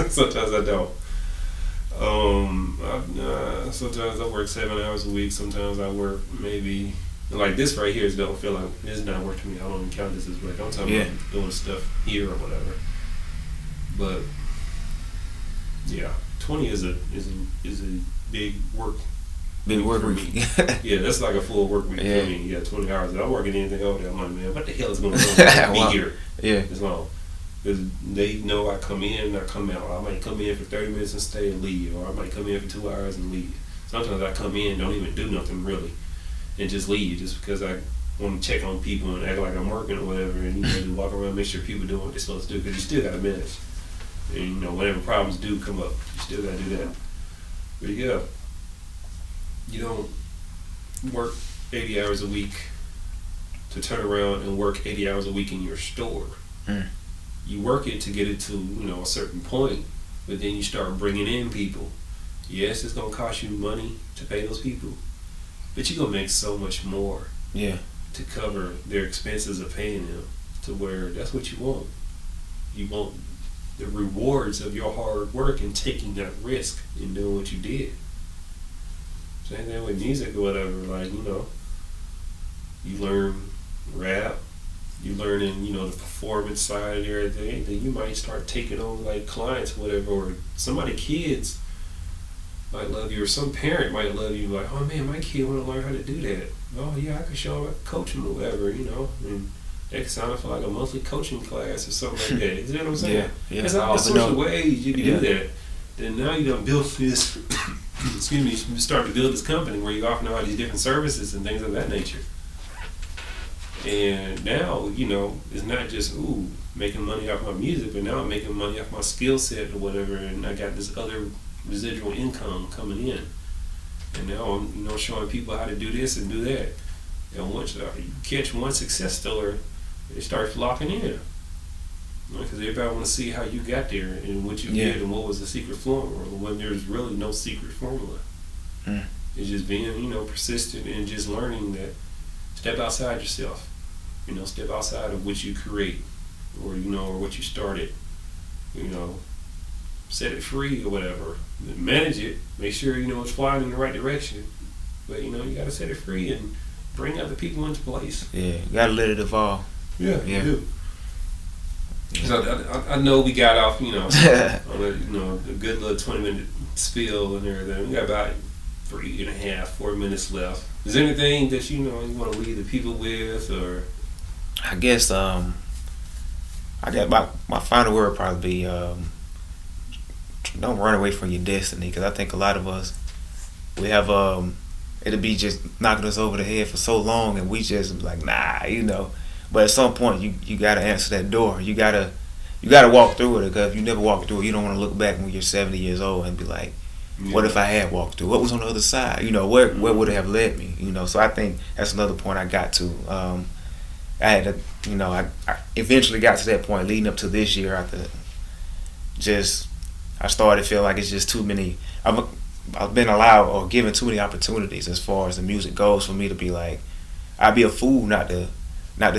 Sometimes I don't. Sometimes I work 7 hours a week. Sometimes I work maybe like this right here. Don't feel like this is not work to me. I don't even count this as work. I'm talking about doing stuff here or whatever. But 20 is a big work. Big work week. That's like a full work week for me. 20 hours. If I'm working anything over there, I'm like, man, what the hell is going on? Be here as long. Because they know I come in, I come out. I might come in for 30 minutes and stay and leave, or I might come in for 2 hours and leave. Sometimes I come in, don't even do nothing really, and just leave just because I want to check on people and act like I'm working or whatever, and just walk around, make sure people doing what they're supposed to do, because you still got to manage. And whenever problems do come up, you still got to do that. But you don't work 80 hours a week to turn around and work 80 hours a week in your store. You work it to get it to a certain point but then you start bringing in people. Yes, it's gonna cost you money to pay those people, but you're gonna make so much more. Yeah. To cover their expenses of paying them, to where that's what you want. You want the rewards of your hard work and taking that risk and doing what you did. Same thing with music or whatever. Like, you know, you learn rap, you learning, you know, the performance side and everything, then you might start taking on like clients or whatever, or somebody kids might love you, or some parent might love you, like, oh man, my kid want to learn how to do that. Oh yeah, I can show him, coach him or whatever, you know, and that could sign up for like a monthly coaching class or something like that. You know what I'm saying? Yeah. There's all sorts of ways you can do that. Then now you done built this, excuse me, you start to build this company where you offer all these different services and things of that nature. And now, you know, it's not just, making money off my music, but now I'm making money off my skill set or whatever, and I got this other residual income coming in. And now I'm, you know, showing people how to do this and do that. And once you catch one success story, they start flocking in. Because everybody want to see how you got there and what you did and what was the secret formula, when there's really no secret formula. It's just being, you know, persistent and just learning that step outside yourself. You know, step outside of what you create or, you know, or what you started. You know, set it free or whatever. Manage it. Make sure, you know, it's flying in the right direction. But, you know, you got to set it free and bring other people into place. Yeah, you got to let it evolve. Yeah. You do. So I know we got off, you know, on a, you know, a good little 20-minute spiel and everything. We got about 4 minutes left. Is there anything that, you know, you want to leave the people with, or? I guess I got my final word would probably be don't run away from your destiny, because I think a lot of us, we have it'll be just knocking us over the head for so long, and we just like, nah, you know. But at some point, you gotta answer that door. You gotta walk through it, because if you never walk through it, you don't want to look back when you're 70 years old and be like, what if I had walked through? What was on the other side? You know, where would it have led me? You know, so I think that's another point I got to. I had to, you know, I eventually got to that point leading up to this year. I started to feel like it's just too many. I've been allowed or given too many opportunities as far as the music goes for me to be like, I'd be a fool not to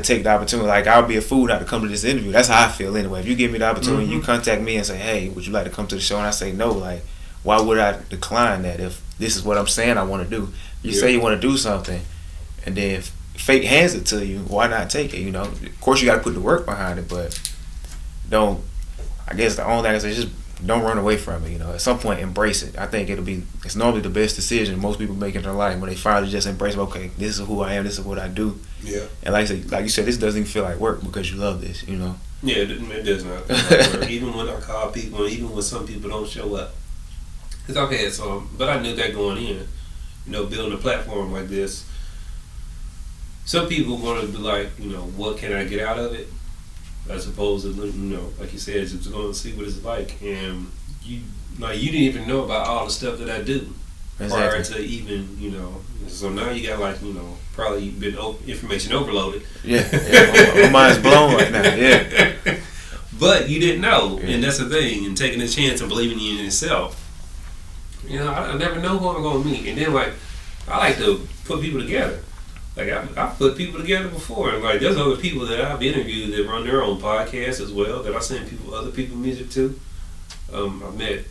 take the opportunity. Like, I'll be a fool not to come to this interview. That's how I feel anyway. If you give me the opportunity, you contact me and say, hey, would you like to come to the show? And I say no, like, why would I decline that if this is what I'm saying I want to do? You say you want to do something, and then if fate hands it to you, why not take it, you know? Of course, you got to put the work behind it, but I guess the only thing I say is just don't run away from it, you know? At some point, embrace it. I think it's normally the best decision most people make in their life when they finally just embrace, okay, this is who I am, this is what I do. Yeah. And like you said, this doesn't even feel like work because you love this, you know? Yeah, it does not feel like work. Even when I call people, even when some people don't show up. Because I've had some, but I knew that going in, you know, building a platform like this. Some people want to be like, you know, what can I get out of it? As opposed to, you know, like you said, just going to see what it's like. And you didn't even know about all the stuff that I do prior to even, you know. So now you got, like, you know, probably been information overloaded. Yeah. My mind's blown right now. Yeah. But you didn't know, and that's the thing. And taking a chance and believing in yourself. You know, I never know who I'm going to meet. And then, like, I like to put people together. Like, I've put people together before. And, like, there's other people that I've interviewed that run their own podcasts as well that I send other people music to. I've met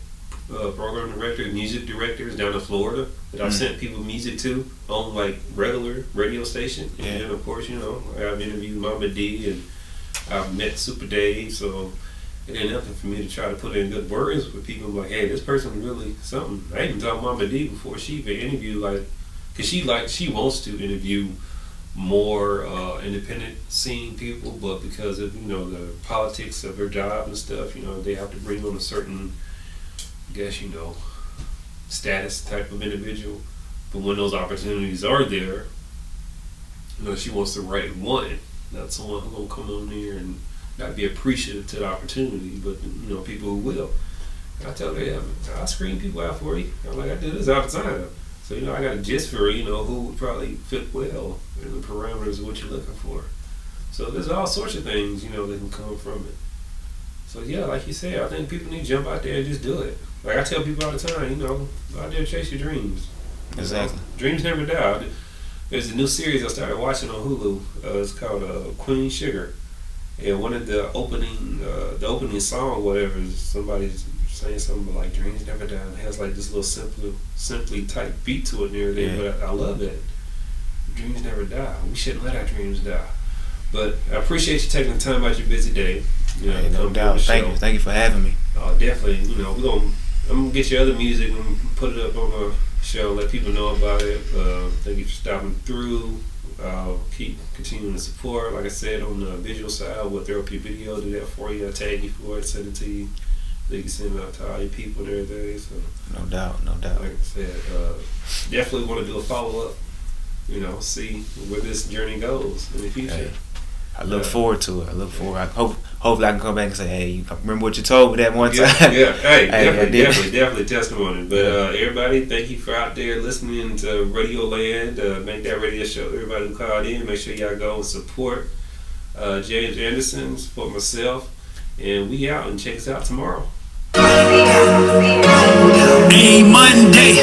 program directors, music directors down in Florida that I've sent people music to on, like, regular radio station. Yeah. And then, of course, you know, I've interviewed Mama D, and I've met Super Dave, so it ain't nothing for me to try to put in good words with people like, hey, this person really something. I even told Mama D before she even interviewed, like, because she wants to interview more independent scene people, but because of, you know, the politics of her job and stuff, you know, they have to bring on a certain, I guess, you know, status type of individual. But when those opportunities are there, you know, she wants the right one, not someone who's gonna come on there and not be appreciative to the opportunity, but, you know, people who will. And I tell her, yeah, I'll screen people out for you. I'm like, I do this all the time. So, you know, I got a gist for, you know, who would probably fit well in the parameters of what you're looking for. So there's all sorts of things, you know, that can come from it. So yeah, like you said, I think people need to jump out there and just do it. Like I tell people all the time, go out there and chase your dreams. Exactly. Dreams never die. There's a new series I started watching on Hulu. It's called Queen Sugar, and one of the opening song, whatever, is somebody saying something like "Dreams never die." It has like this little simply type beat to it and everything. Yeah. But I love it. Dreams never die. We shouldn't let our dreams die. But I appreciate you taking the time out your busy day. Hey, no doubt. Thank you for having me. Definitely. I'm gonna get your other music and put it up on the show, let people know about it. Thank you for stopping through. Keep continuing to support. Like I said, on the visual side, we'll throw up your video, do that for you. I'll tag you for it, send it to you. Then you can send it out to all your people and everything. So, no doubt. like I said, definitely want to do a follow up. See where this journey goes in the future. Hey, I look forward to it. Hopefully I can come back and say, hey, you remember what you told me that one time? Yeah. Hey, definitely testimony. But everybody, thank you for out there listening to Radio Land, Make That Radio Show. Everybody who called in, make sure y'all go and support James Anderson, support myself, and we out, and check us out tomorrow. A Monday,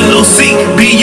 LOC,